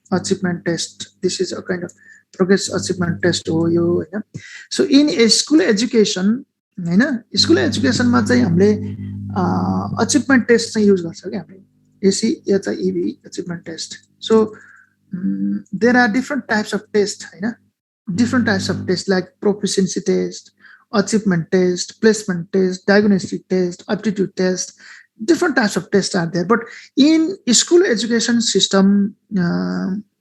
achievement test. This is a kind of progress achievement test हो यो हैन. So in a school education, school एजुकेसनमा चाहिँ हामीले achievement test चाहिँ use गर्छ क्या हामीले. ACHEV achievement test. So there are different types of tests, different types of tests like proficiency test, achievement test, placement test, diagnostic test, aptitude test. Different types of tests are there. But in school education system,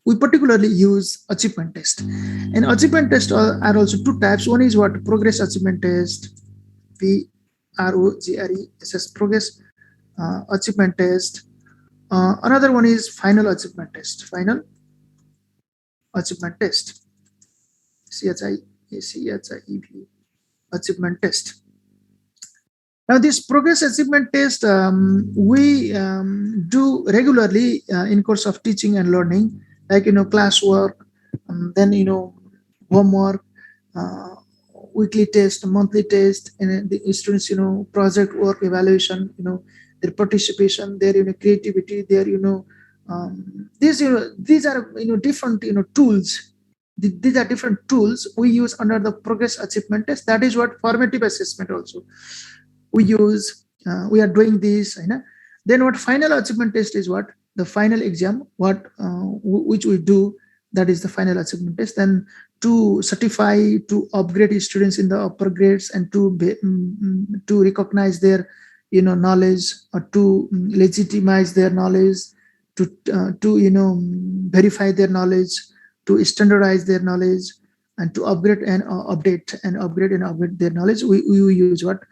we particularly use achievement test. And achievement tests are also two types. One is what progress achievement test, PROGRESS, progress achievement test. Another one is final achievement test. Final achievement test. CHIEV achievement test. Now, this progress achievement test we do regularly in course of teaching and learning, like classwork, then homework, uh, weekly test, monthly test, and the students project work evaluation, their participation, their creativity, their these are different tools. These are different tools we use under the progress achievement test. That is what formative assessment also we use. We are doing this, then what final achievement test is, what the final exam, what which we do, that is the final achievement test. Then to certify, to upgrade students in the upper grades, and to recognize their knowledge, or to legitimize their knowledge, to verify their knowledge, to standardize their knowledge, and to upgrade and update and upgrade their knowledge. We use what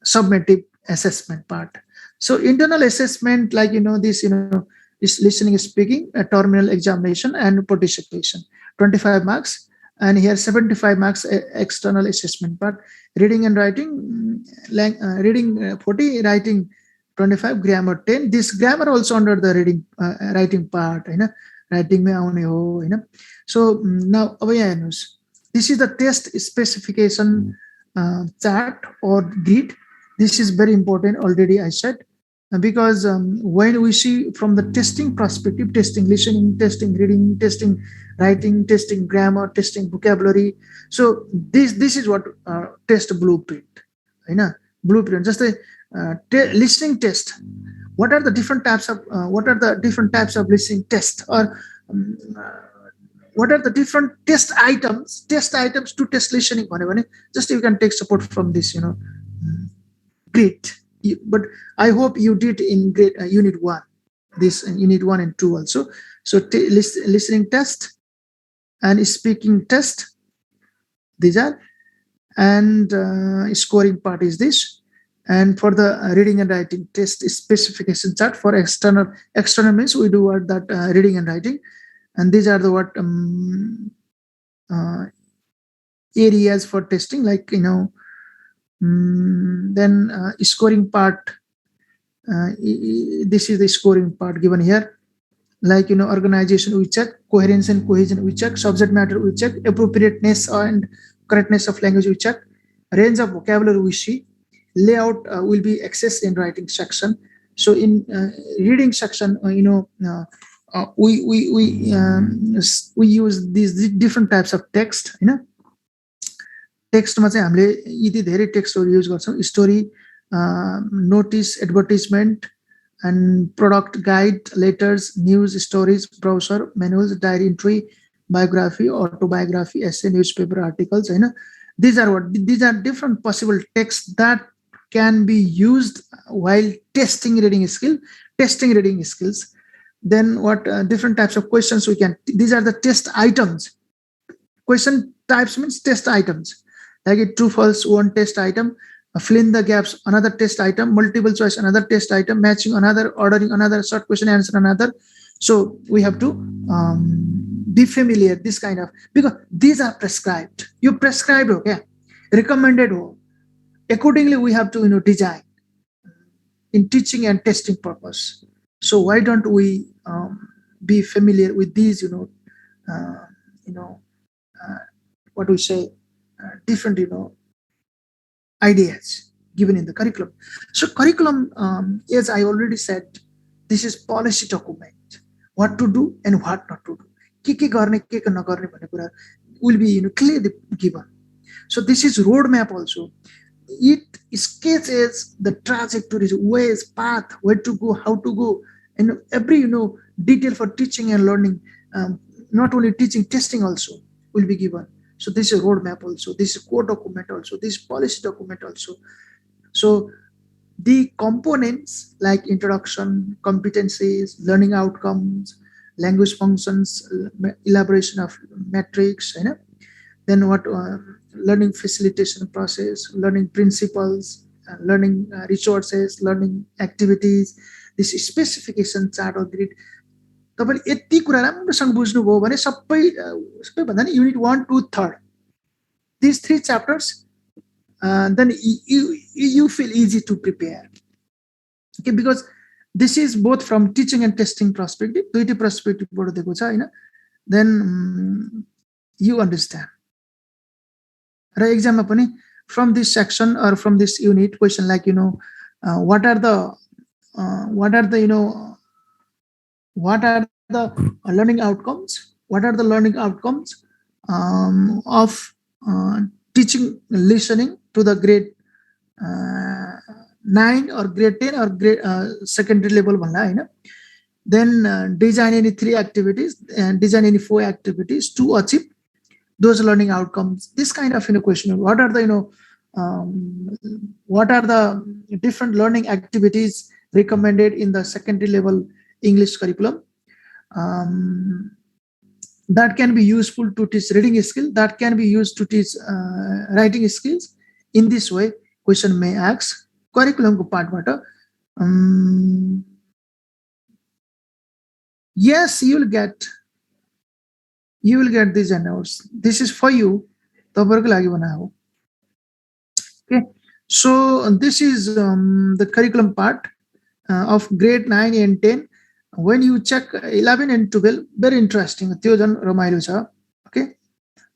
summative assessment part. So internal assessment, like this is listening, speaking, a terminal examination, and participation, 25 marks. And here 75 marks external assessment part. Reading and writing, reading 40, writing 25, grammar 10. This grammar also under the reading writing part, writing mein aune ho, So now this is the test specification chart or grid. This is very important, already I said, because when we see from the testing perspective, testing listening, testing reading, testing writing, testing grammar, testing vocabulary. So this is what test blueprint, blueprint. Just a listening test. What are the different types of listening test, or what are the different test items to test listening? Just you can take support from this, great. But I hope you did in grade unit 1, this unit 1 and 2 also. So listening test and speaking test, these are, and scoring part is this. And for the reading and writing test specification chart, for external means we do what that reading and writing, and these are the what areas for testing, like then scoring part. This is the scoring part given here, like organization we check, coherence and cohesion we check, subject matter we check, appropriateness and correctness of language we check, range of vocabulary we see, layout will be accessed in writing section. So in reading section, we use these different types of text. टेक्स्टमा चाहिँ हामीले यति धेरै टेक्स्टहरु use गर्छौं, story, notice, advertisement, and product guide, letters, news, stories, brochure, manuals, diary entry, biography, autobiography, essay, newspaper articles. These are different possible texts that can be used while testing reading skills. Then what different types of questions we can. These are the test items. Question types means test items. Like a true false one test item, fill in the gaps another test item, multiple choice another test item, matching another, ordering another, short question answer another. So we have to be familiar this kind of, because these are prescribed. You prescribed, okay, recommended. Accordingly, we have to design in teaching and testing purpose. So why don't we be familiar with these what we say different ideas given in the curriculum. So curriculum, as I already said, this is policy document. What to do and what not to do. के गर्ने के नगर्ने भन्ने कुरा will be clearly given. So this is roadmap also. It sketches the trajectories, ways, path, where to go, how to go, and every detail for teaching and learning. Not only teaching, testing also will be given. So this is a roadmap also. This is core document also. This is policy document also. So the components like introduction, competencies, learning outcomes, language functions, elaboration of metrics, you know, then what learning facilitation process, learning principles, learning resources, learning activities, this specification chart or grid. तपाईँले यति कुरा राम्रोसँग बुझ्नुभयो भने सबैभन्दा नि unit 1 2 3 these 3 chapters, then you feel easy to prepare. Okay, because this is both from teaching and testing perspective, दुईटै पर्सपेक्टिभबाट दिएको छ हैन, then you understand. र एक्जाममा पनि from this section or from this unit question like, you know, what are the you know, what are the learning outcomes, what are the learning outcomes of teaching listening to the grade 9 or grade 10 or grade secondary level भन्ला Hahn. Then design any 3 activities and design any 4 activities to achieve those learning outcomes. This kind of, you know, question, what are the, you know, what are the different learning activities recommended in the secondary level English curriculum that can be useful to teach reading skill, that can be used to teach writing skills. In this way question may ask curriculum ko part bata. Yes, you will get these notes. This is for you. Okay, so this is the curriculum part of grade 9 and 10. When you check 11 and 12, very interesting. Okay,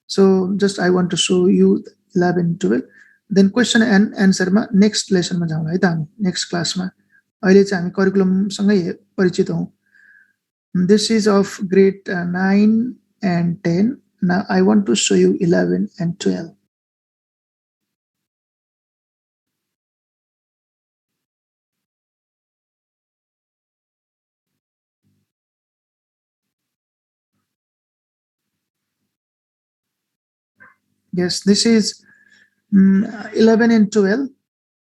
so just I want to show you 11 and 12. Then question and answer ma next lesson ma jaunla hai ta हामी next class ma. अहिले चाहिँ हामी curriculum सँगै परिचित हौं. This is of grade 9 and 10. Now I want to show you 11 and 12. Yes, this is 11 and 12.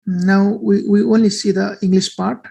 Now we only see the English part.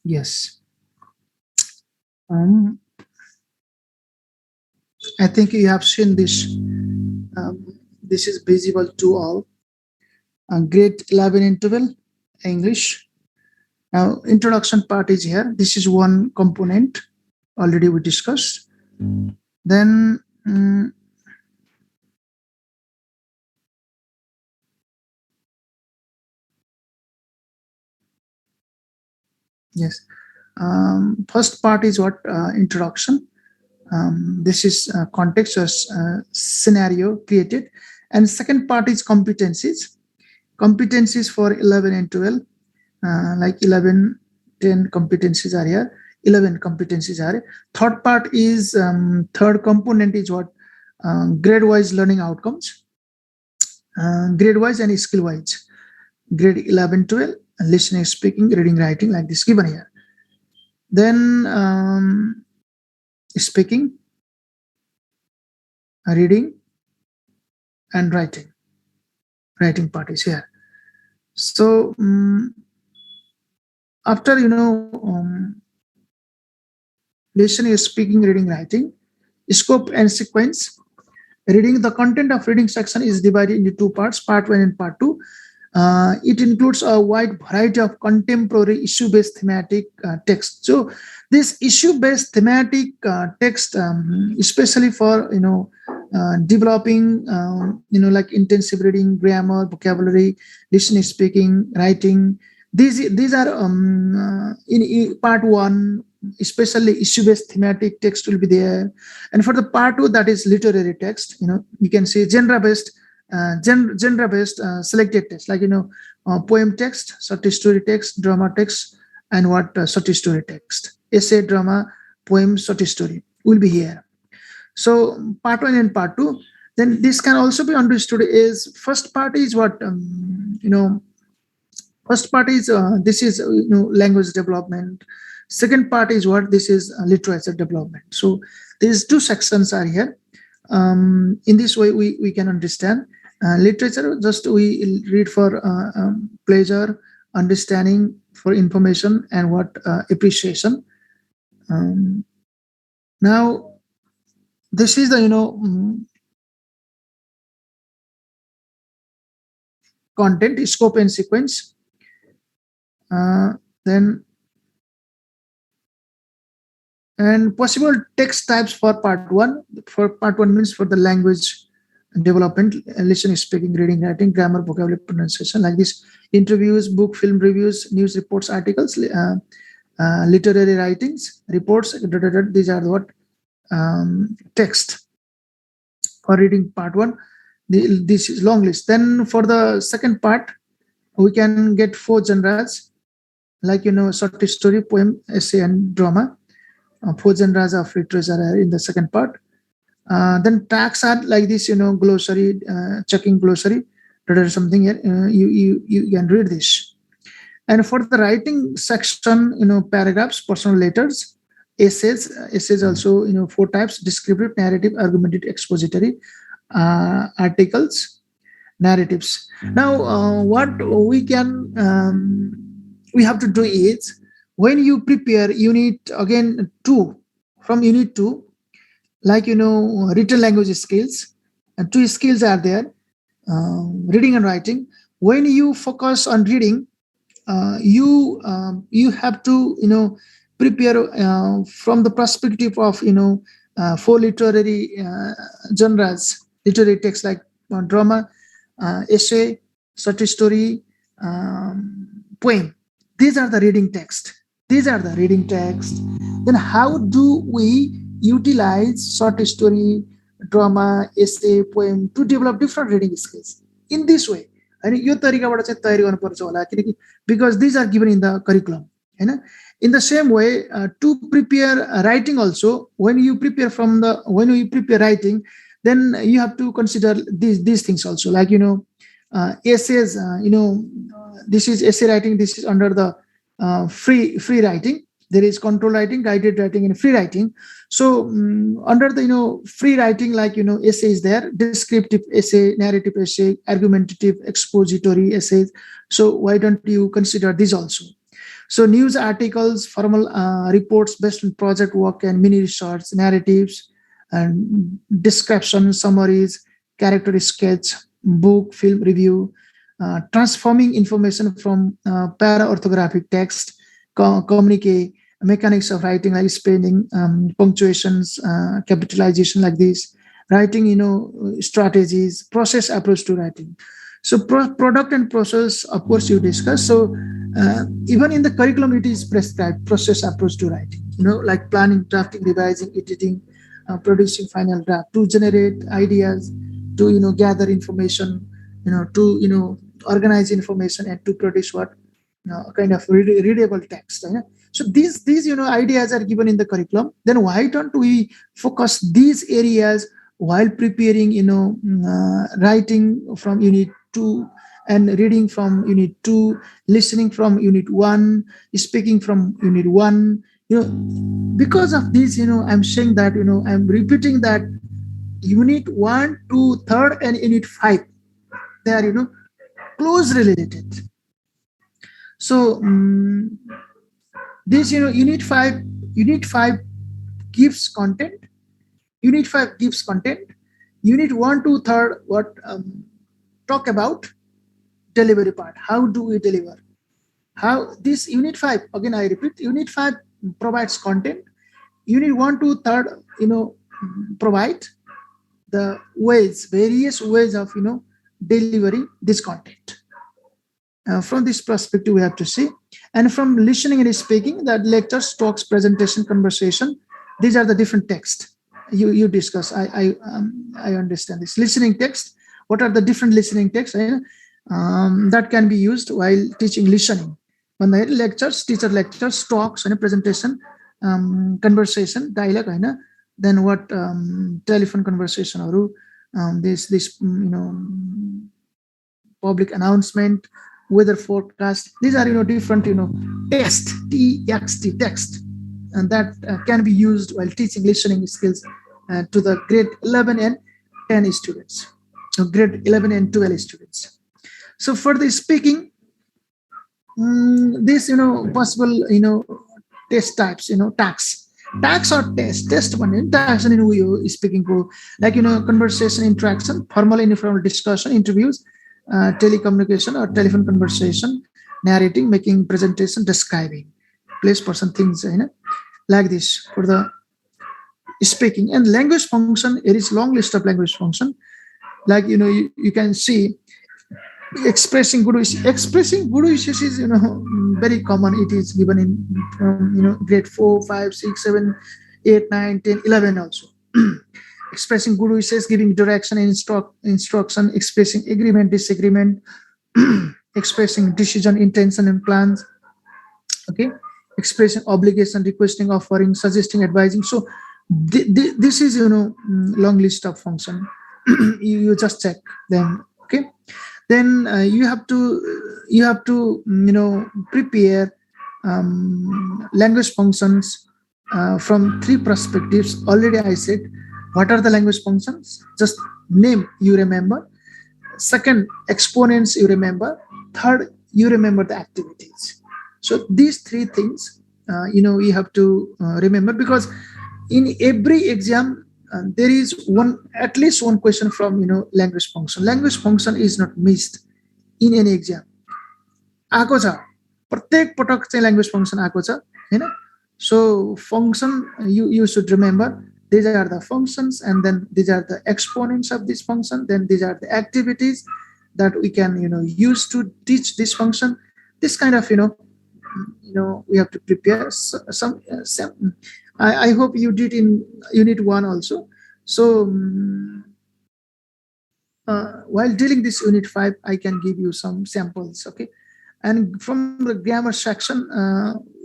Yes. I think you have seen this. This is visible to all. Grade 11 and 12, English. Now, introduction part is here. This is one component. Already we discussed. Then, yes. First part is what? Introduction. This is context or scenario created. And second part is competencies. Competencies for 11 and 12. Like 11, 10 competencies are here. 11 competencies are here. Third part is, third component is what? Grade-wise learning outcomes. Grade-wise and skill-wise. Grade 11, 12, listening, speaking, reading, writing, like this given here. Then speaking, reading, and writing. Writing part is here. So after, you know, listening, speaking, reading, writing, scope and sequence. Reading, the content of reading section is divided into 2 parts, part 1 and part 2. It includes a wide variety of contemporary issue-based thematic text. So this issue-based thematic text, especially for developing like intensive reading, grammar, vocabulary, listening, speaking, writing. These are in part one, especially issue-based thematic text will be there, and for the part two, that is literary text. You can say genre-based genre-based selected text, like poem text, short story text, drama text, and what short story text, essay, drama, poem, short story will be here. So part one and part two. Then this can also be understood is first part is what first part is this is language development. Second part is what this is literature development. So these two sections are here. In this way, we can understand literature. Just we read for pleasure, understanding, for information, and what appreciation. Um, Now this is the content scope and sequence. Then and possible text types for part one. For part one means for the language development, listening, speaking, reading, writing, grammar, vocabulary, pronunciation, like this. Interviews, book, film reviews, news reports, articles, literary writings, reports. These are what text for reading part one. This is long list. Then for the second part, we can get four genres, like short story, poem, essay, and drama. Four genres of literature are in the second part. Then tags are like this, glossary, checking glossary, or something here. You can read this. And for the writing section, paragraphs, personal letters, essays also, four types: descriptive, narrative, argumentative, expository, articles, narratives. Now, what we have to do is, when you prepare unit again two, from unit two, like written language skills, and two skills are there, reading and writing. When you focus on reading, you have to prepare from the perspective of four literary genres, literary texts, like drama, essay, short story, poem. These are the reading text. Then how do we utilize short story, drama, essay, poem to develop different reading skills? In this way, अनि यो तरिकाबाट चाहिँ तयारी गर्नुपर्छ होला, किनकि because these are given in the curriculum. In the same way, to prepare writing also, when you prepare writing, then you have to consider these things also, like essays. This is essay writing. This is under the free writing. There is control writing, guided writing, and free writing. So under the free writing, like essay is there, descriptive essay, narrative essay, argumentative, expository essays. So why don't you consider these also? So news articles, formal reports based on project work and mini research, narratives, and description, summaries, character sketch, book, film review, transforming information from para-orthographic text, communique, mechanics of writing, like spelling, punctuations, capitalization, like this, writing, strategies, process approach to writing. So product and process, of course, you discuss. So even in the curriculum, it is prescribed process approach to writing, like planning, drafting, revising, editing, producing final draft, to generate ideas, to gather information, to organize information, and to produce what a kind of readable text. So these ideas are given in the curriculum. Then why don't we focus these areas while preparing writing from unit 2, and reading from unit 2, listening from unit 1, speaking from unit 1. Because of this, I'm saying that I'm repeating that unit 1, 2, 3rd, and unit 5, they are closely related. So this unit 5 gives content. Unit 5 gives content. Unit 1, 2, 3rd what talk about delivery part. How do we deliver? How this unit 5, again I repeat, unit 5 provides content. Unit 1 to 3rd, provide the ways, various ways of delivering this content. From this perspective, we have to see. And from listening and speaking, that lectures, talks, presentation, conversation, these are the different texts you discuss. I understand this. Listening text. What are the different listening texts that can be used while teaching listening? When the lectures, teacher lectures, talks, and presentation, conversation, dialogue, then what telephone conversation or this public announcement, weather forecast. These are different text, text, and that can be used while teaching listening skills to the grade 11 and 10 students, so grade 11 and 12 students. So for the speaking, this possible test types, tax or test one interaction in speaking ko, like conversation, interaction, formal and informal discussion, interviews, telecommunication or telephone conversation, narrating, making presentation, describing place, person, things, like this for the speaking. And language function, it is long list of language function, like you can see expressing good wishes. Expressing good wishes is very common. It is given in grade 4, 5, 6, 7, 8, 9, 10, 11 also. Expressing good wishes, giving direction and instruction, expressing agreement, disagreement, expressing decision, intention and plans. Okay, expressing obligation, requesting, offering, suggesting, advising. So this is long list of function. you just check them. Okay, then you have to prepare language functions from 3 perspectives. Already I said, what are the language functions? Just name you remember. Second, exponents you remember. Third, you remember the activities. So these 3 things you have to remember, because in every exam there is at least one question from language function. Language function is not missed in any exam. आएको छ प्रत्येक पटक चाहिँ language function आएको छ हैन. So function you should remember. These are the functions, and then these are the exponents of this function. Then these are the activities that we can use to teach this function. This kind of we have to prepare some. I hope you did in unit 1 also. So while dealing this unit 5, I can give you some samples. Okay, and from the grammar section,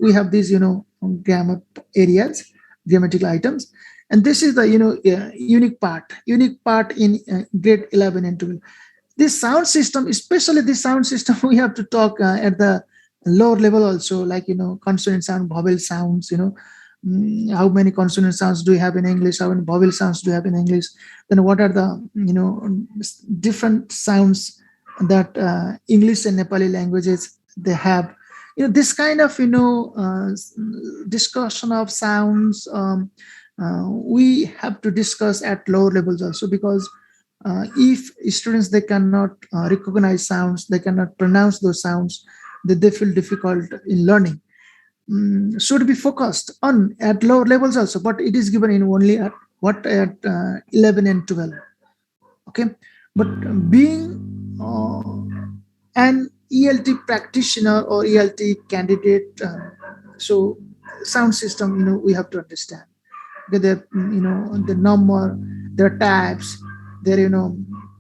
we have these grammar areas, grammatical items. And this is the unique part in grade 11 and 12. This sound system, especially this sound system, we have to talk at the lower level also, like consonant sound, vowel sounds. How many consonant sounds do you have in English? How many vowel sounds do you have in English? Then what are the different sounds that English and Nepali languages they have? This kind of discussion of sounds. We have to discuss at lower levels also, because if students they cannot recognize sounds, they cannot pronounce those sounds, they feel difficult in learning. Should be focused on at lower levels also, but it is given in only at 11 and 12. Okay, but being an ELT practitioner or ELT candidate, so sound system we have to understand. The number, their types, their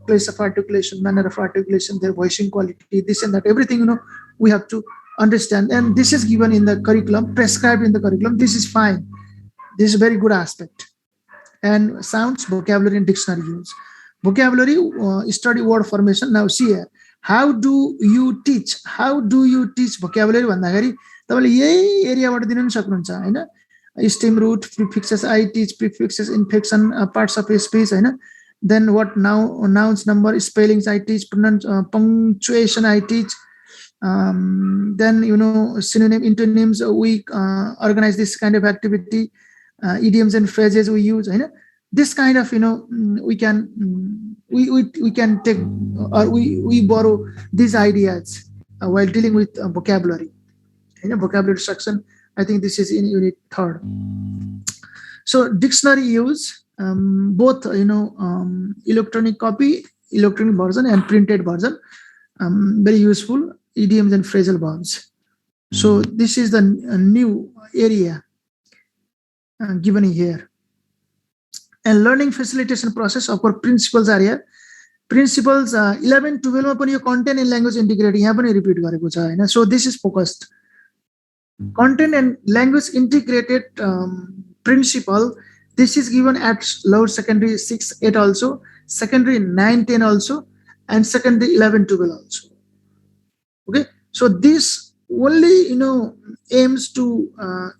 place of articulation, manner of articulation, their voicing quality, this and that, everything we have to understand. And this is given in the curriculum, prescribed in the curriculum. This is fine. This is a very good aspect. And sounds, vocabulary, and dictionary use. Vocabulary, study word formation. Now see here, how do you teach? How do you teach vocabulary? भन्दाखेरि तपाईले यही एरियाबाट दिन पनि सक्नुहुन्छ हैन. Stem root, prefixes, I teach prefixes, inflection, parts of a speech, then what now, nouns, number, spellings, I teach, punctuation, I teach, then synonym, antonyms, we organize this kind of activity, idioms and phrases we use, this kind of we can we can take or we borrow these ideas while dealing with vocabulary. Vocabulary section, I think this is in unit 3rd. So dictionary use, both electronic copy, electronic version and printed version, very useful. Idioms and phrasal verbs. So this is the new area given here. And learning facilitation process, of course, principles are here. Principles 11 12 मा पनि यो content and language integrating यहाँ पनि repeat गरेको छ हैन. So this is focused. Content and language integrated principle, this is given at lower secondary 6 8 also, secondary 9 10 also, and secondary 11 12 also. Okay, so this only aims to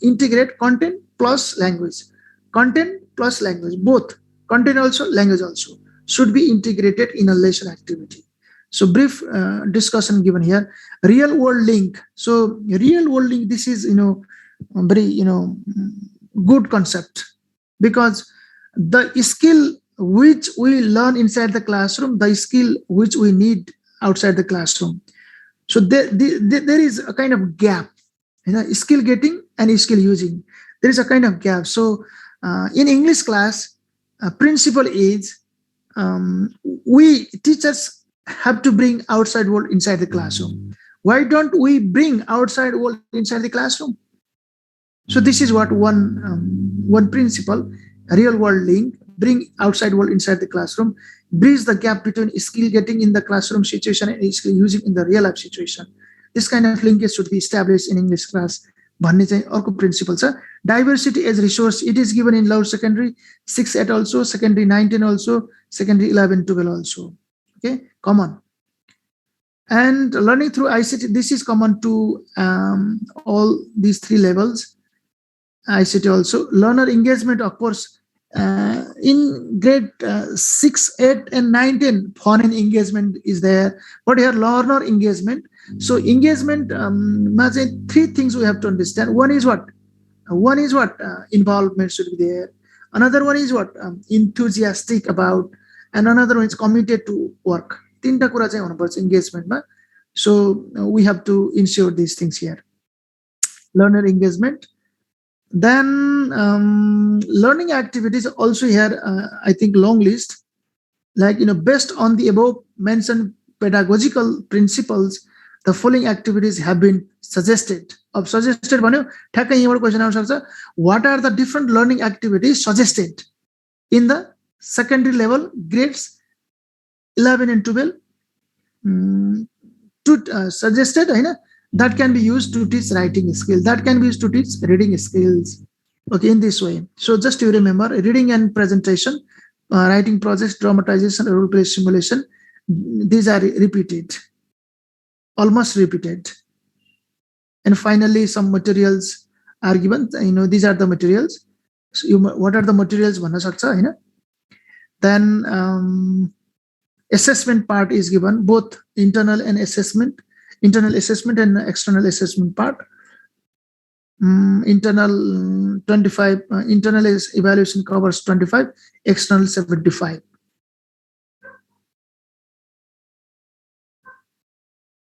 integrate content plus language, content plus language, both content also language also should be integrated in a lesson activity. So brief discussion given here. Real world link. So real world link, this is very good concept, because the skill which we learn inside the classroom, the skill which we need outside the classroom. So there is a kind of gap, skill getting and skill using. There is a kind of gap. So in English class, principle is we teachers have to bring outside world inside the classroom. Why don't we bring outside world inside the classroom? So this is what one principle, real world link, bring outside world inside the classroom, bridge the gap between skill getting in the classroom situation and skill using in the real life situation. This kind of linkage should be established in English class. भन्ने चाहिँ अर्को principle छ. Diversity as resource, it is given in lower secondary 6 8 also, secondary 9 10 also, secondary 11 12 also. Okay, common. And learning through ICT, this is common to all these 3 levels. ICT also. Learner engagement, of course, in grade 6 8 and 9 10 fun and engagement is there, but here learner engagement. So engagement, 3 things we have to understand. One is what involvement should be there. Another one is what enthusiastic about, and another one is committed to work. 3 कुरा चाहिँ हुनुपर्छ engagementमा. So we have to ensure these things here. Learner engagement. Then learning activities also here, I think long list, like based on the above mentioned pedagogical principles, the following activities have been suggested. Of suggested भन्यो ठ्याक्कै यहाँबाट question आउन सक्छ. What are the different learning activities suggested in the secondary level grades 11 and 12 suggested that can be used to teach writing skill, that can be used to teach reading skills. Okay, in this way. So just to remember, reading and presentation, writing projects, dramatization, role play simulation, these are repeated, almost repeated. And finally, some materials are given. These are the materials. So what are the materials? Then assessment part is given, both internal assessment and external assessment part. Internal 25, internal evaluation covers 25, external 75.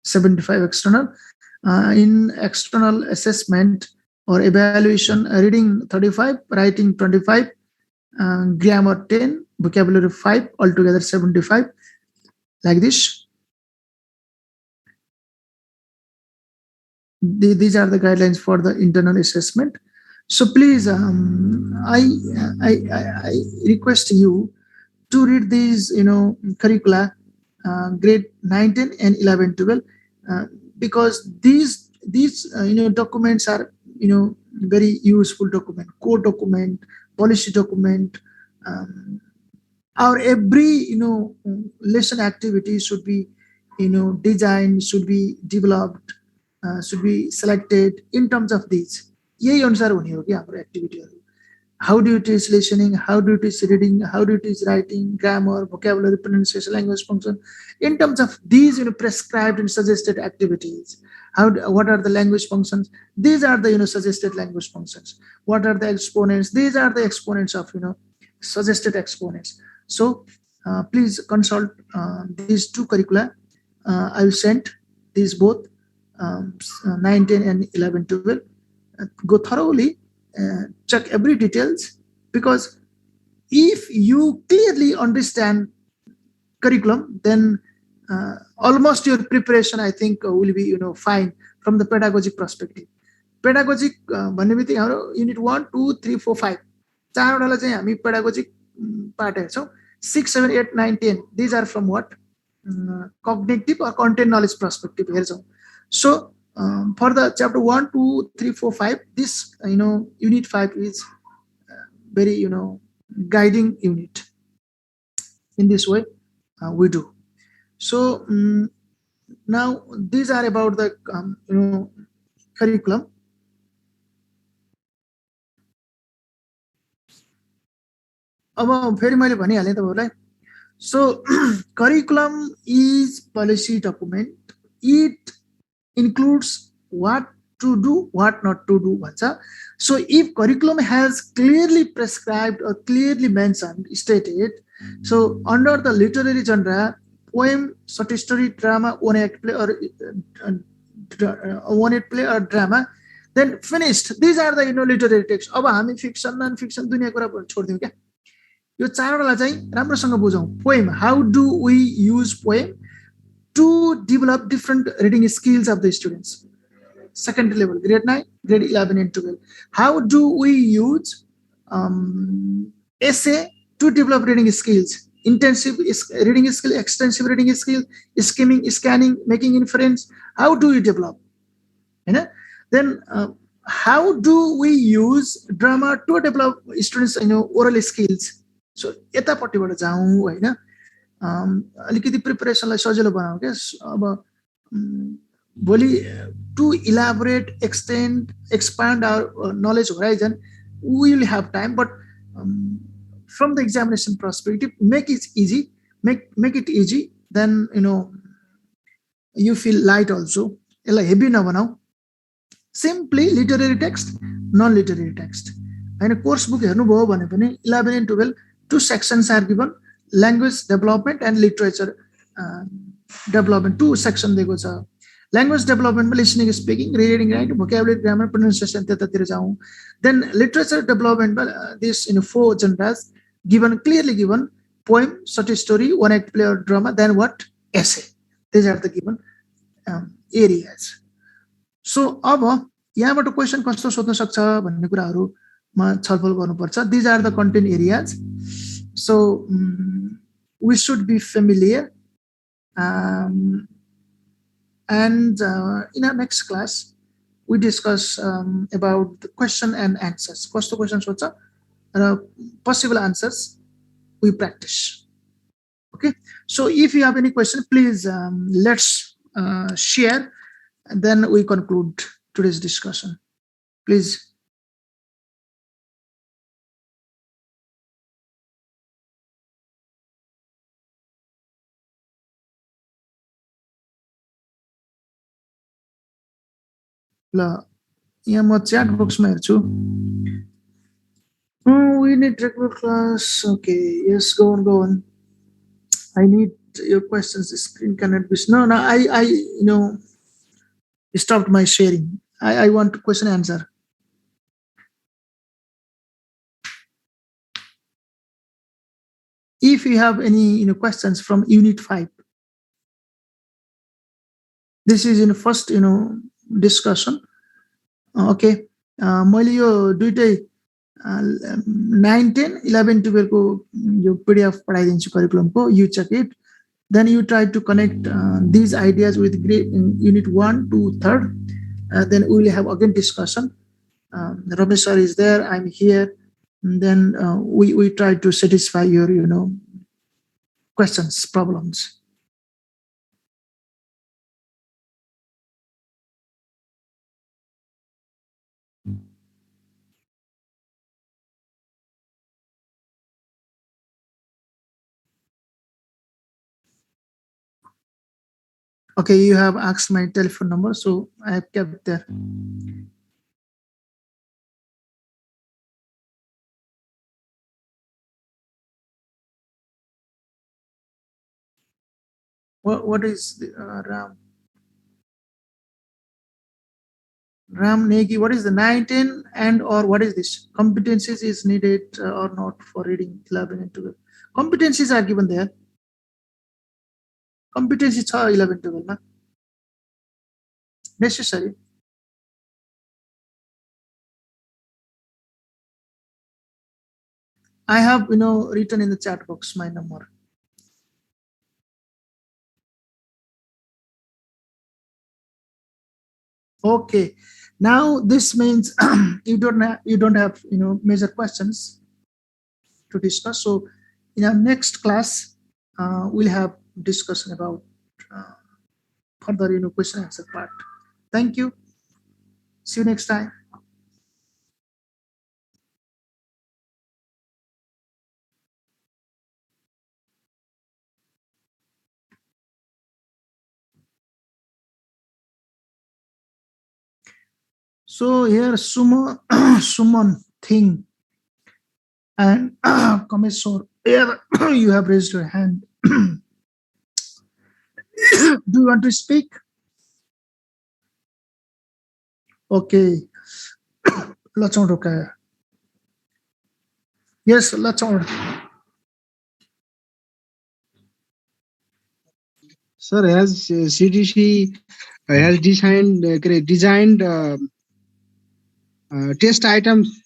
75 external. In external assessment or evaluation, reading 35, writing 25, grammar 10, vocabulary 5, altogether 75, like this. These are the guidelines for the internal assessment. So please, I request you to read these, curricula, grade 9, 10 and 11, 12, because these documents are, very useful document, core document, policy document. Our every, lesson activity should be, designed, should be developed, should be selected in terms of these. यही अनुसार हुने हो कि हाम्रो एक्टिभिटीहरु. How do you teach listening? How do you teach reading? How do you teach writing, grammar, vocabulary, pronunciation, language function? In terms of these, prescribed and suggested activities. What are the language functions? These are the, suggested language functions. What are the exponents? These are the exponents of, suggested exponents. So please consult these two curricula. I will send these both 9, 10, and 11, 12. Go thoroughly, check every details, because if you clearly understand curriculum, then almost your preparation, I think, will be fine from the pedagogic perspective. Pedagogic भन्ने बित्तिकै हाम्रो unit 1, 2, 3, 4, 5 चारवटालाई चाहिँ हामी pedagogic part हेर्छौँ. 6, 7, 8, 9, 10 these are from what cognitive or content knowledge perspective हेर्छौँ. So for the chapter 1, 2, 3, 4, 5, this unit 5 is very guiding unit. In this way we do. So now these are about the curriculum. अब फेरि मैले भनिहालेँ तपाईहरुलाई. So curriculum is policy document. It includes what to do, what not to do bhन्छ. So if curriculum has clearly prescribed or clearly mentioned, stated, so under the literary genre, poem, short story, drama, one act play or drama, then finished. These are the literary texts. अब हामी fiction, non-fiction दुनिया कुरा छोड्दियौँ क्या. यो चारवटालाई चाहिँ राम्रोसँग बुझौँ. Poem, how do we use poem to develop different reading skills of the students? Second level, grade 9, grade 11, and 12. How do we use essay to develop reading skills? Intensive reading skill, extensive reading skill, skimming, scanning, making inference. How do you develop? Then how do we use drama to develop students oral skills? So यतापट्टिबाट जाउँ हैन. अलिकति प्रिपरेसनलाई सजिलो बनाऊ के. अब भोलि to elaborate, extend, expand our knowledge horizon, we will have time, but from the examination perspective, make it easy, make it easy, then you feel light also. यसलाई heavy नबनाऊ. Simply literary text, non-literary text. हैन. Course book हेर्नुभयो भने पनि 11 and 12 two sections are given: language development and literature development. Two sections दिएको छ. Language development, listening, speaking, reading, writing, vocabulary, grammar, pronunciation, त्यतातिर जाउँ. Then literature development, this 4 genres given, clearly given: poem, short story, one act play or drama, then what? Essay. These are the given areas. So अब यहाँबाट question कस्तो सोध्न सक्छ भन्ने कुराहरुमा छलफल गर्नुपर्छ. These are the content areas. So we should be familiar. And in our next class, we discuss about the question and answers. Kस्तो questions soध्छ raw possible answers we practice. Okay. So if you have any question, please let's share, and then we conclude today's discussion. Please. ल यहाँ म chat box मा हेर्छु. We need regular class. Okay, yes, go on. I need your questions. The screen cannot be. No, I stopped my sharing. I want question answer. If you have any questions from unit 5, this is in the first discussion. Okay, मैले यो दुईटै 9, 10, 11, 12 को यो PDF पढाइदिन्छु curriculum को. You check it. Then you try to connect these ideas with unit 1, 2, 3rd. Then we will have again discussion. Ramesh sir is there. I'm here. And then we try to satisfy your questions, problems. Okay, you have asked my telephone number, so I have kept there. What is the Ram Negi? What is the 19 and or what is this? Competencies is needed or not for reading 11 and 12. Competencies are given there. Competencies are 11 12 na? Necessary. I have written in the chat box my number. Okay. Now this means you don't have major questions to discuss. So in our next class, we'll have discussion about further question answer part. Thank you. See you next time. So here Suman Thing and Commissioner, here you have raised your hand. Do you want to speak? Okay. Let's on okay. Yes, let's on. Sir, as CDC has designed test items.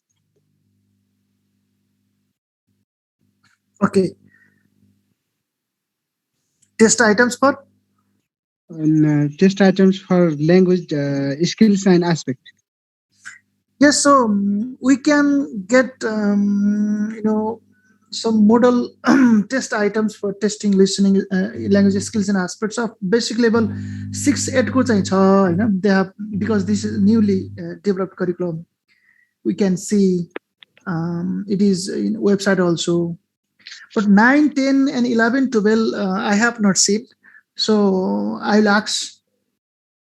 Okay. Test items for? Test items for language skills and aspect. Yes, so we can get some model test items for testing listening language skills and aspects of basic level 6 8 ko chahi cha haina. They have, because this is newly developed curriculum. We can see it is in website also, but 9 10 and 11 12 I have not seen. So I'll ask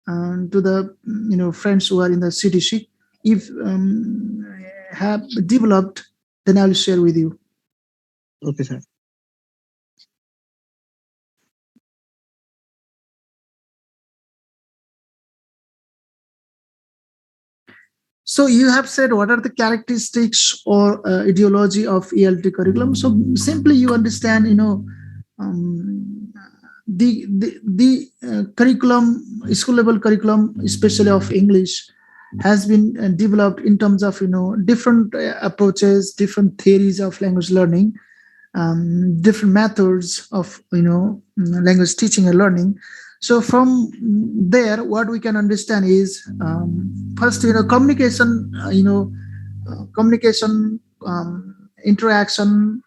to the friends who are in the CDC if have developed, then I'll share with you. Okay, sir. So you have said what are the characteristics or ideology of ELT curriculum. So simply you understand, um, the curriculum, school level curriculum, especially of English, has been developed in terms of different approaches, different theories of language learning, different methods of language teaching and learning. So from there, what we can understand is first communication, communication, interaction,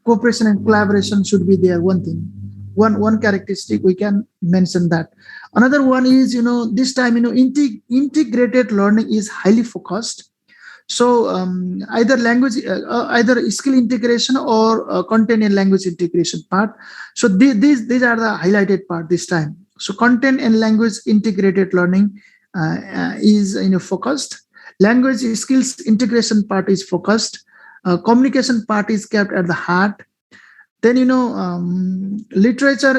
cooperation and collaboration should be there. One thing, one characteristic we can mention that. Another one is this time integrated learning is highly focused. So either language, either skill integration or content and language integration part. So these are the highlighted part this time. So content and language integrated learning is focused. Language skills integration part is focused. Communication part is kept at the heart. Then literature,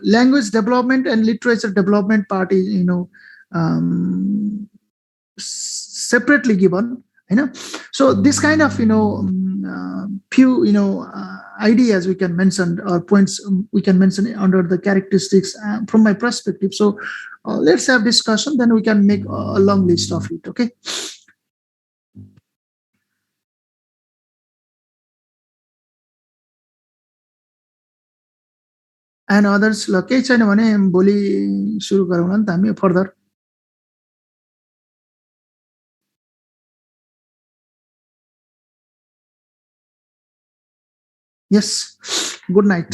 language development and literature development part is separately given. So this kind of few ideas we can mention, or points we can mention under the characteristics from my perspective. So let's have discussion, then we can make a long list of it. Okay. And others ल केही छैन भने भोलि सुरु गरौँ न त हामी फर्दर. Yes, good night.